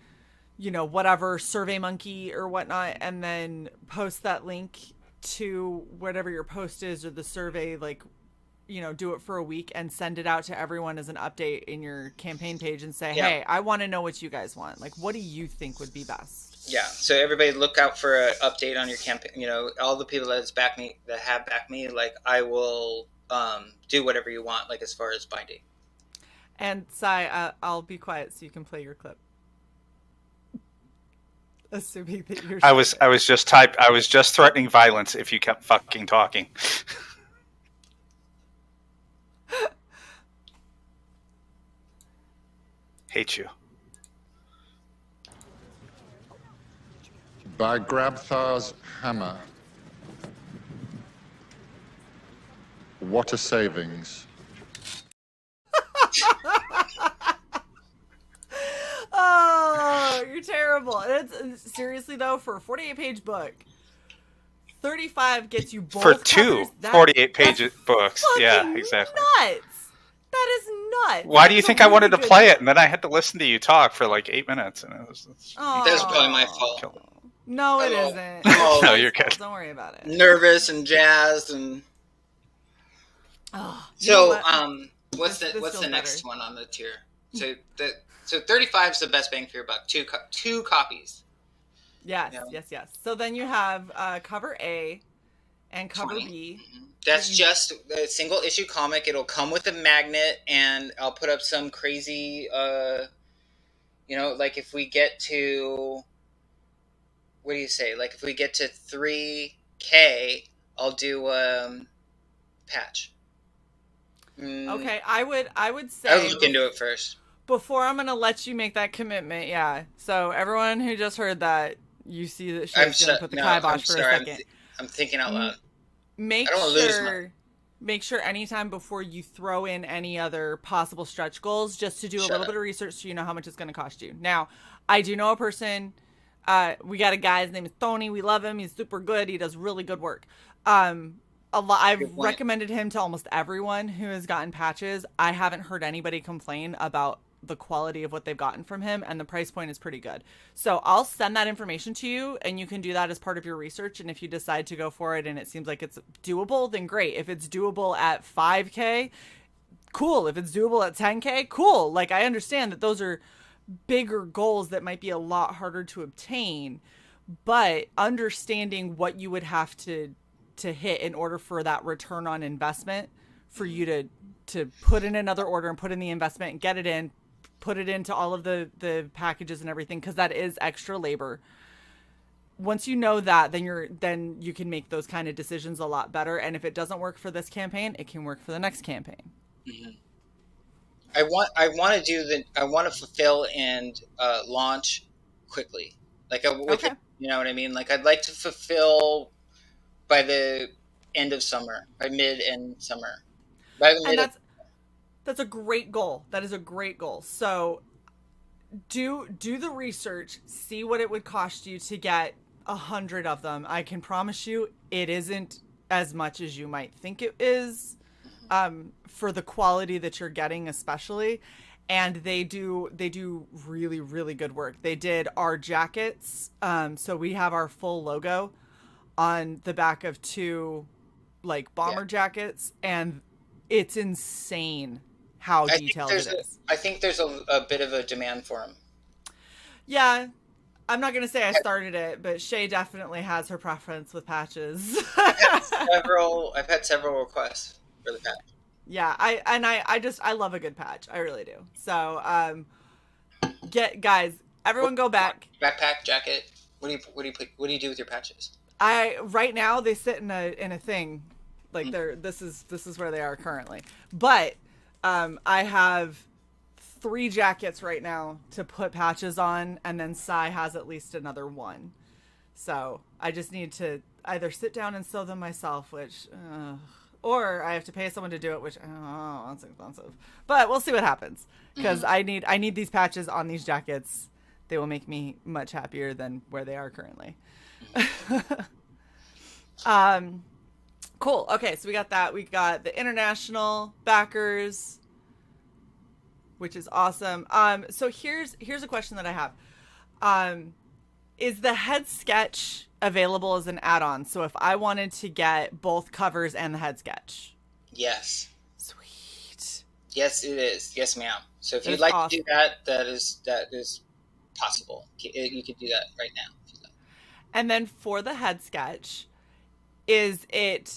whatever, SurveyMonkey or whatnot, and then post that link to whatever your post is or the survey, like, do it for a week and send it out to everyone as an update in your campaign page and say, hey, I want to know what you guys want. Like, what do you think would be best? Yeah. So everybody look out for an update on your campaign. All the people that have backed me, like, I will do whatever you want, like as far as binding. And Sai, I'll be quiet so you can play your clip. Assuming that you're. I was just threatening violence if you kept fucking talking. Hate you. By Grabthar's hammer. What a savings. Oh, you're terrible. It's seriously though, for a 48-page book, 35 gets you both for two covers. 48-page books. Yeah, exactly. Nuts. That is nuts. Why do you think I wanted to play it, and then I had to listen to you talk for like 8 minutes, and it was. That's probably my fault. No, it isn't. No, you're good. Don't worry about it. Nervous and jazzed and. So, what's the next one on the tier? So 35 is the best bang for your buck. Two copies. Yes. So then you have cover A and cover 20. B. That's just a single issue comic. It'll come with a magnet, and I'll put up some crazy, like if we get to, what do you say? Like if we get to 3K, I'll do patch. Okay, I would say I would look into it first. Before I'm gonna let you make that commitment, yeah. So everyone who just heard that, you see that she's gonna put the kibosh for a second. I'm thinking out loud. Make sure anytime before you throw in any other possible stretch goals, just to do a little bit of research so you know how much it's gonna cost you. Now, I do know a person. We got a guy. His name is Tony. We love him. He's super good. He does really good work. I've recommended him to almost everyone who has gotten patches. I haven't heard anybody complain about the quality of what they've gotten from him, and the price point is pretty good. So I'll send that information to you, and you can do that as part of your research. And if you decide to go for it and it seems like it's doable, then great. If it's doable at 5K, cool. If it's doable at 10K, cool. Like, I understand that those are bigger goals that might be a lot harder to obtain, but understanding what you would have to hit in order for that return on investment, for you to put in another order and put in the investment and get it in, put it into all of the packages and everything, because that is extra labor. Once you know that, then you can make those kind of decisions a lot better. And if it doesn't work for this campaign, it can work for the next campaign. Mm-hmm. I want to fulfill and launch quickly, like Okay. you know what I mean. Like I'd like to fulfill by the end of summer, by mid end summer, by the And mid. that's a great goal. That is a great goal. So do the research, see what it would cost you to get 100 of them. I can promise you it isn't as much as you might think it is, for the quality that you're getting, especially. And they do really, really good work. They did our jackets, so we have our full logo on the back of two like bomber jackets, and it's insane how detailed it is. I think there's a bit of a demand for them. Yeah, I'm not gonna say I started it, but Shae definitely has her preference with patches. I've had several requests for the patch. Yeah, I love a good patch. I really do. So, get guys, everyone go back. Backpack, jacket. What do you do with your patches? I right now they sit in a thing, like this is where they are currently. But I have 3 jackets right now to put patches on, and then Sai has at least another one. So I just need to either sit down and sew them myself, which, or I have to pay someone to do it, which, oh, that's expensive. But we'll see what happens, because I need these patches on these jackets. They will make me much happier than where they are currently. Cool. Okay, so we got that. We got the international backers, which is awesome. So here's a question that I have. Is the head sketch available as an add-on? So if I wanted to get both covers and the head sketch. Yes. Sweet. Yes, it is. Yes, ma'am. So if That you'd is like awesome. to do that, that is possible. You could do that right now. If you'd like. And then for the head sketch, is it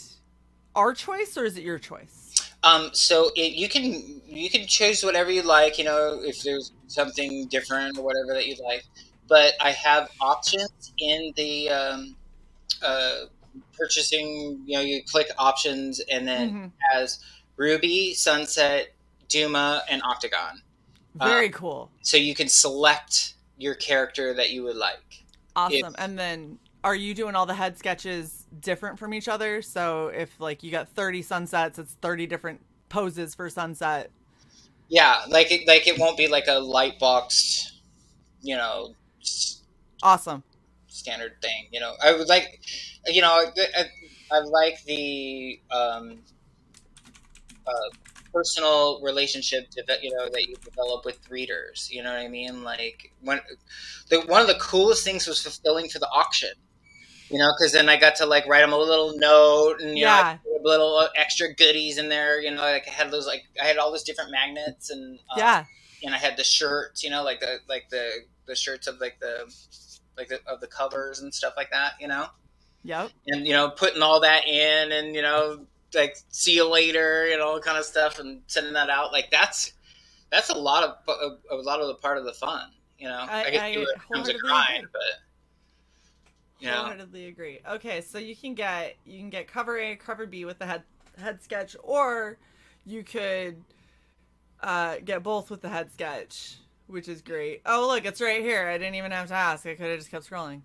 our choice or is it your choice? So you can choose whatever you like. You know, if there's something different or whatever that you'd like. But I have options in the purchasing. You know, you click options and then it has Ruby, Sunset, Duma, and Octagon. Very cool. So you can select your character that you would like. Awesome. And then are you doing all the head sketches different from each other? So if like you got 30 sunsets, it's 30 different poses for sunset. Yeah, like it won't be like a light boxed, you know, Awesome. standard thing. You know, I would like, you know, I like the personal relationship that that you develop with readers. You know what I mean? Like one of the coolest things was fulfilling for the auction. You know, because then I got to like write them a little note, and you know, little extra goodies in there. You know, like I had all those different magnets, and and I had the shirts. You know, like the shirts of of the covers and stuff like that. You know. Yep. And you know, putting all that in, and you know, like see you later, and all kind of stuff, and sending that out. Like that's a lot of the part of the fun. You know, I get to comes a grind, but. Wholeheartedly agree. Okay, so you can get cover A, cover B with the head sketch, or you could get both with the head sketch, which is great. Oh, look, it's right here. I didn't even have to ask. I could have just kept scrolling.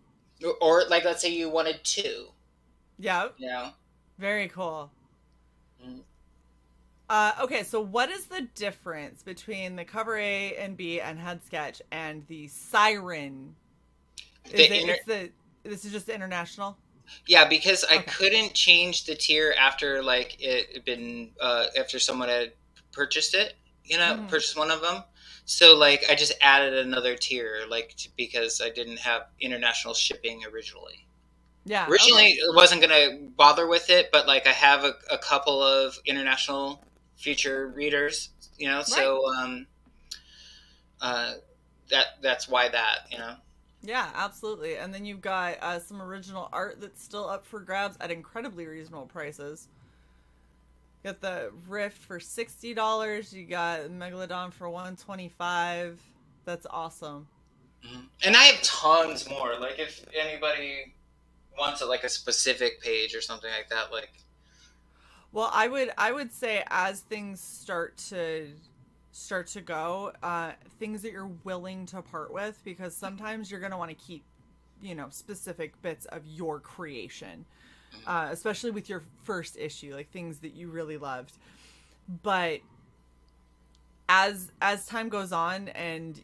Or like, let's say you wanted 2. Yeah. You know. Very cool. Okay, so what is the difference between the cover A and B and head sketch and the siren? This is just the international? Yeah, because I couldn't change the tier after like it had been after someone had purchased it, you know, purchased one of them. So like I just added another tier, like because I didn't have international shipping originally. Yeah. Originally, I wasn't gonna bother with it, but like I have a couple of international future readers, you know. Right. So that's why that, you know. Yeah, absolutely. And then you've got some original art that's still up for grabs at incredibly reasonable prices. You got the Rift for $60. You got Megalodon for $125. That's awesome. And I have tons more. Like if anybody wants a specific page or something like that, like. Well, I would say as things start start to go, things that you're willing to part with, because sometimes you're going to want to keep, specific bits of your creation, especially with your first issue, like things that you really loved. But as time goes on, and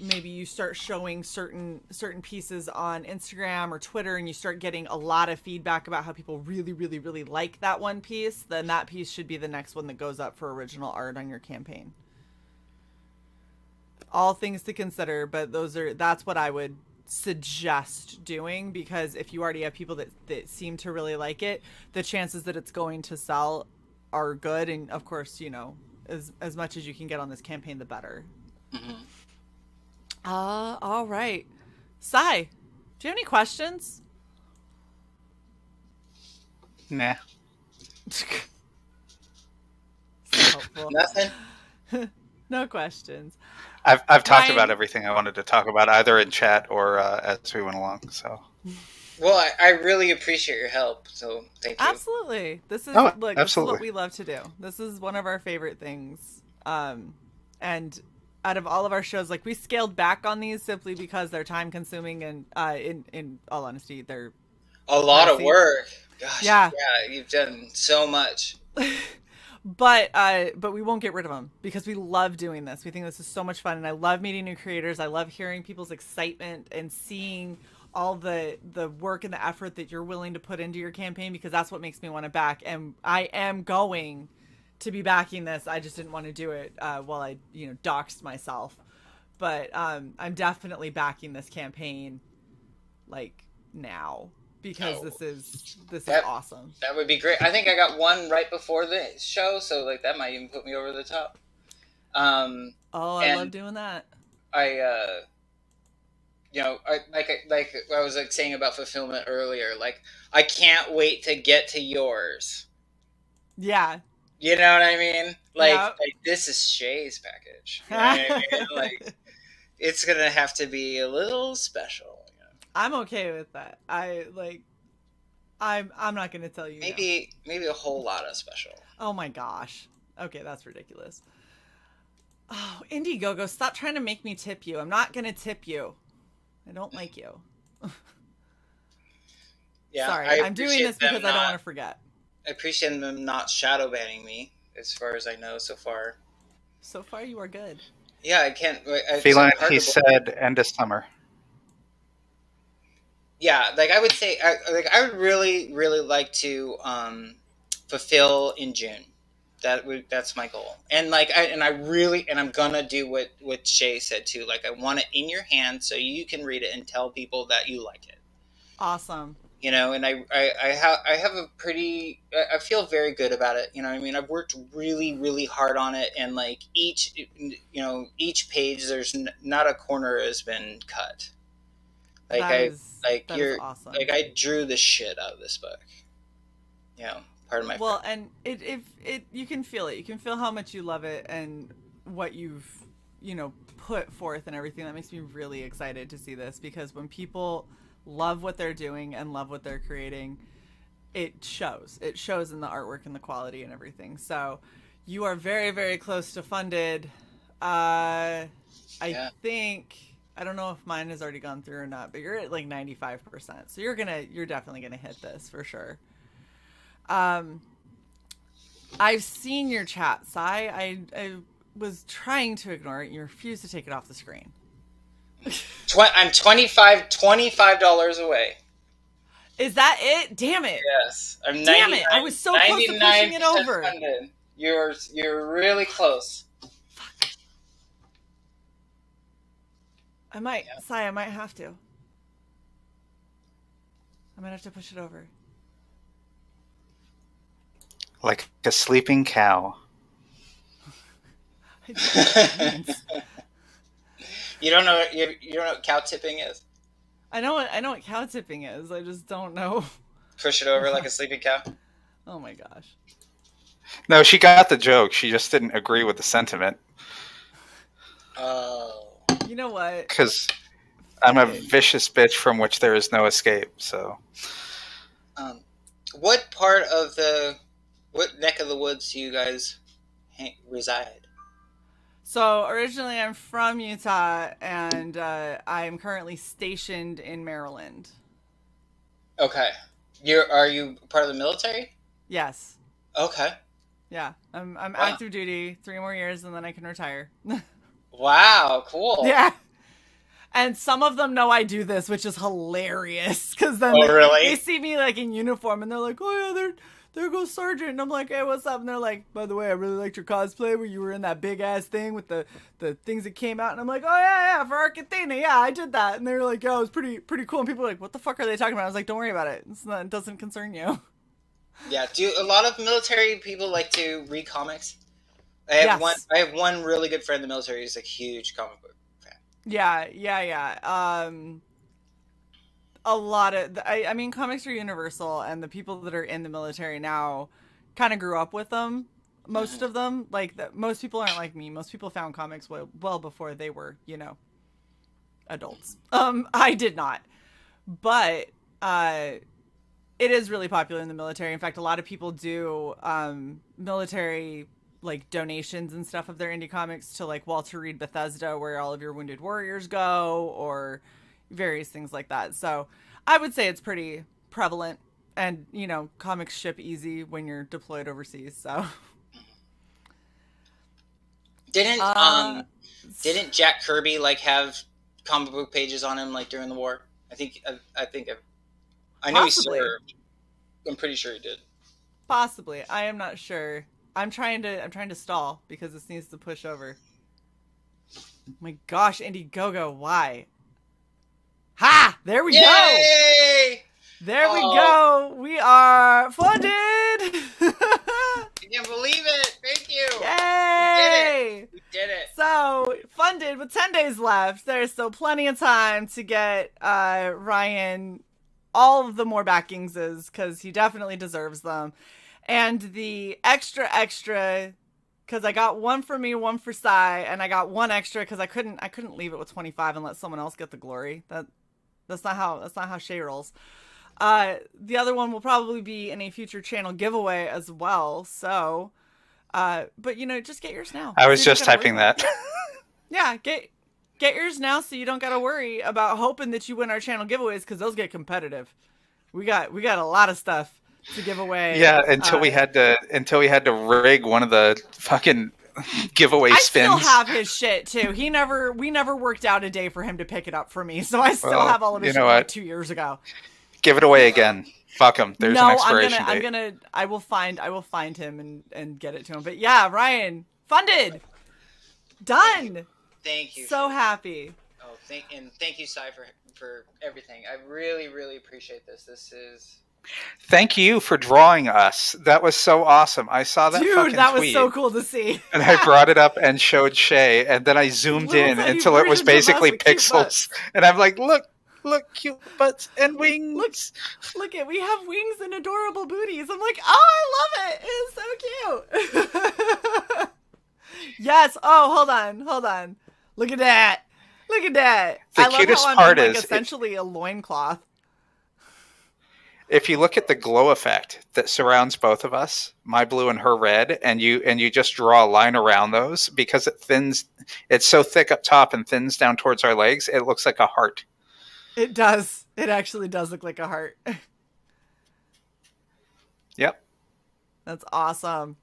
maybe you start showing certain pieces on Instagram or Twitter, and you start getting a lot of feedback about how people really really really like that one piece, then that piece should be the next one that goes up for original art on your campaign. All things to consider, but that's what I would suggest doing, because if you already have people that seem to really like it, the chances that it's going to sell are good. And of course, as much as you can get on this campaign, the better. All right. Sai, do you have any questions? Nah. So helpful. Nothing. No questions. I've talked Ryan? about everything I wanted to talk about, either in chat or as we went along. So Well, I really appreciate your help, so thank you. Absolutely. This is Oh, This is absolutely. what we love to do. This is one of our favorite things. And out of all of our shows, like, we scaled back on these simply because they're time consuming, and in all honesty, they're A lot of pricey. work. Gosh, Yeah. you've done so much. But we won't get rid of them, because we love doing this. We think this is so much fun, and I love meeting new creators. I love hearing people's excitement and seeing all the work and the effort that you're willing to put into your campaign, because that's what makes me want to back. And I am going to be backing this. I just didn't want to do it while I doxed myself. But I'm definitely backing this campaign, like, now, because this is awesome. That would be great. I think I got one right before the show, so like that might even put me over the top. I and love doing that. I like I was like saying about fulfillment earlier. Like, I can't wait to get to yours. Yeah. You know what I mean? Like, Yeah. like this is Shae's package. You know what I mean? Like, it's gonna have to be a little special. I'm okay with that. I'm not gonna tell you. Maybe a whole lot of special. Oh my gosh. Okay, that's ridiculous. Oh, Indiegogo, stop trying to make me tip you. I'm not gonna tip you. I don't like you. Yeah, Sorry, I'm doing appreciate this because I them don't want to forget. I appreciate them not shadow banning me, as far as I know so far. So far, you are good. Yeah, I can't. Feline, he said, end of summer. Yeah, like I would say, I would really, really like to fulfill in June. That's my goal. And like I'm gonna do what Shae said too. Like, I want it in your hand so you can read it and tell people that you like it. Awesome. And I have a pretty, I feel very good about it. You know what I mean? I've worked really, really hard on it, and like each page, there's not a corner has been cut. Like, that is awesome. Like, I drew the shit out of this book. Part of my and it you can feel it. You can feel how much you love it and what you've put forth and everything. That makes me really excited to see this, because when people love what they're doing and love what they're creating, it shows in the artwork and the quality and everything. So you are very, very close to funded. I think, I don't know if mine has already gone through or not, but you're at like 95%. So you're definitely gonna hit this for sure. I've seen your chat, Sai. I was trying to ignore it. You refused to take it off the screen. I'm $25 away. Is that it? Damn it! Yes, I'm. Damn it! I was so close to pushing it over. Funded. You're really close. Fuck. I might have to. I might have to push it over. Like a sleeping cow. I don't know what that means. You don't know what cow tipping is? I know what cow tipping is. I just don't know. Push it over like a sleeping cow? Oh my gosh. No, she got the joke. She just didn't agree with the sentiment. Oh. You know what? Because I'm a vicious bitch from which there is no escape, so. What neck of the woods do you guys reside? So originally I'm from Utah, and I'm currently stationed in Maryland. Okay. Are you part of the military? Yes. Okay. Yeah. I'm Wow. active duty, 3 more years, and then I can retire. Wow, cool. Yeah. And some of them know I do this, which is hilarious. Because then Oh, really? they see me like in uniform, and they're like, "Oh yeah, there goes Sergeant." And I'm like, "Hey, what's up?" And they're like, "By the way, I really liked your cosplay where you were in that big ass thing with the things that came out." And I'm like, "Oh yeah, for Argentina, yeah, I did that." And they were like, "Oh, it was pretty cool." And people were like, "What the fuck are they talking about?" I was like, "Don't worry about it. It doesn't concern you." Yeah. Do a lot of military people like to read comics? I have Yes. I have one really good friend in the military. He's a huge comic book fan. Yeah. A lot of I mean, comics are universal, and the people that are in the military now kind of grew up with them. Most of them, most people aren't like me. Most people found comics well before they were, adults. I did not, but it is really popular in the military. In fact, a lot of people do military like donations and stuff of their indie comics to like Walter Reed Bethesda, where all of your wounded warriors go, or various things like that. So I would say it's pretty prevalent, and comics ship easy when you're deployed overseas. So Didn't Jack Kirby like have comic book pages on him like during the war? I know he Possibly. served. I'm pretty sure he did. Possibly. I am not sure. I'm trying to stall because this needs to push over. My gosh, Indiegogo, why? Ha! There we go! Yay! There we go! We are funded! I can't believe it! Thank you! Yay! We did it! So, funded with 10 days left. There's still plenty of time to get Ryan all of the more backingses, because he definitely deserves them. And the extra, because I got one for me, one for Cyborg, and I got one extra because I couldn't leave it with 25 and let someone else get the glory. That's not how Shae rolls. The other one will probably be in a future channel giveaway as well. So, but just get yours now. I was just typing that. Yeah, get yours now so you don't gotta worry about hoping that you win our channel giveaways, because those get competitive. We got a lot of stuff to give away. Yeah, until we had to rig one of the fucking giveaway spins. I still have his shit too. We never worked out a day for him to pick it up for me, so I still have all of his shit like 2 years ago. Give it away again. Fuck him. There's an expiration date. I will find him and get it to him. But yeah, Ryan, funded, done. Thank you. So happy. Oh, thank you, Cy, for everything. I really, really appreciate this. This is. Thank you for drawing us. That was so awesome. I saw that fucking that was tweet, so cool to see. and I brought it up and showed Shae, and then I zoomed in until it was basically pixels. And I'm like, look, cute butts and wings. Look we have wings and adorable booties. I'm like, oh, I love it. It's so cute. Yes. Oh, hold on. Look at that. The I love cutest how I'm part in, is essentially a loincloth. If you look at the glow effect that surrounds both of us, my blue and her red, and you just draw a line around those, because it's so thick up top and thins down towards our legs, it looks like a heart. It does. It actually does look like a heart. Yep. That's awesome.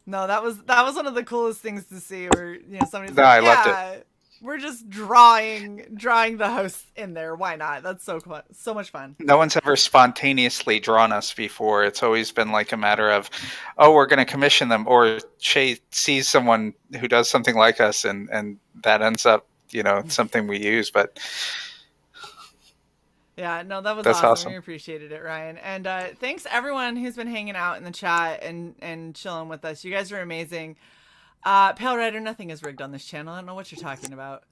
No, that was one of the coolest things to see, where somebody's I loved it. We're just drawing the hosts in there. Why not? That's so much fun. No one's ever spontaneously drawn us before. It's always been like a matter of, oh, we're going to commission them, or Shae sees someone who does something like us, and that ends up, something we use. But yeah, no, that was awesome. We appreciated it, Ryan. And thanks everyone who's been hanging out in the chat and chilling with us. You guys are amazing. Pale Rider, nothing is rigged on this channel. I don't know what you're talking about.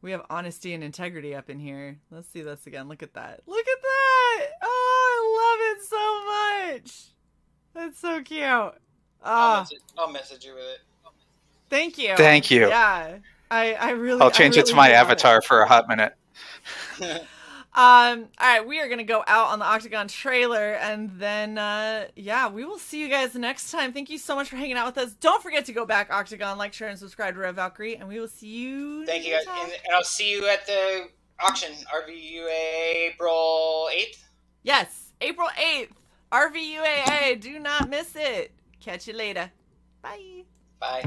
We have honesty and integrity up in here. Let's see this again. Look at that. Look at that. Oh, I love it so much. That's so cute. I'll message you with it. Thank you. Thank you. Yeah. I really I'll change it to my avatar for a hot minute. All right, we are gonna go out on the Octagon trailer, and then yeah, we will see you guys next time. Thank you so much for hanging out with us. Don't forget to go back Octagon, like, share, and subscribe to Red Valkyrie, and we will see you. Thank you guys, and I'll see you at the auction, RVUA, April 8th. Yes, April 8th, RVUAA. Do not miss it. Catch you later. Bye. Bye.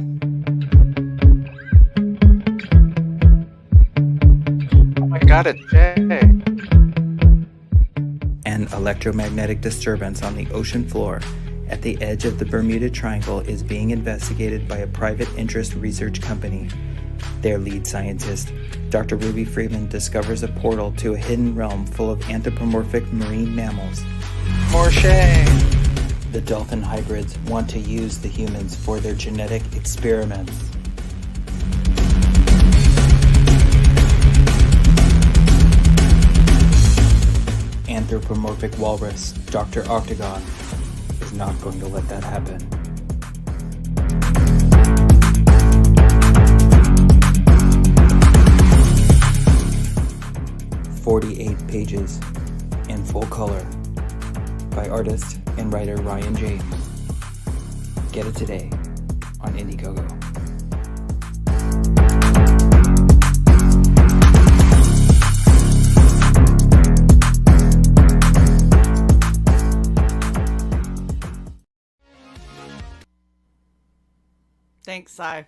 Oh my god, it's Shae. An electromagnetic disturbance on the ocean floor at the edge of the Bermuda Triangle is being investigated by a private interest research company. Their lead scientist, Dr. Ruby Freeman, discovers a portal to a hidden realm full of anthropomorphic marine mammals. More Shae. The dolphin hybrids want to use the humans for their genetic experiments. Anthropomorphic walrus, Dr. Octagon, is not going to let that happen. "48 pages in full color" by artist and writer Ryan James. Get it today on Indiegogo. Thanks, Sai.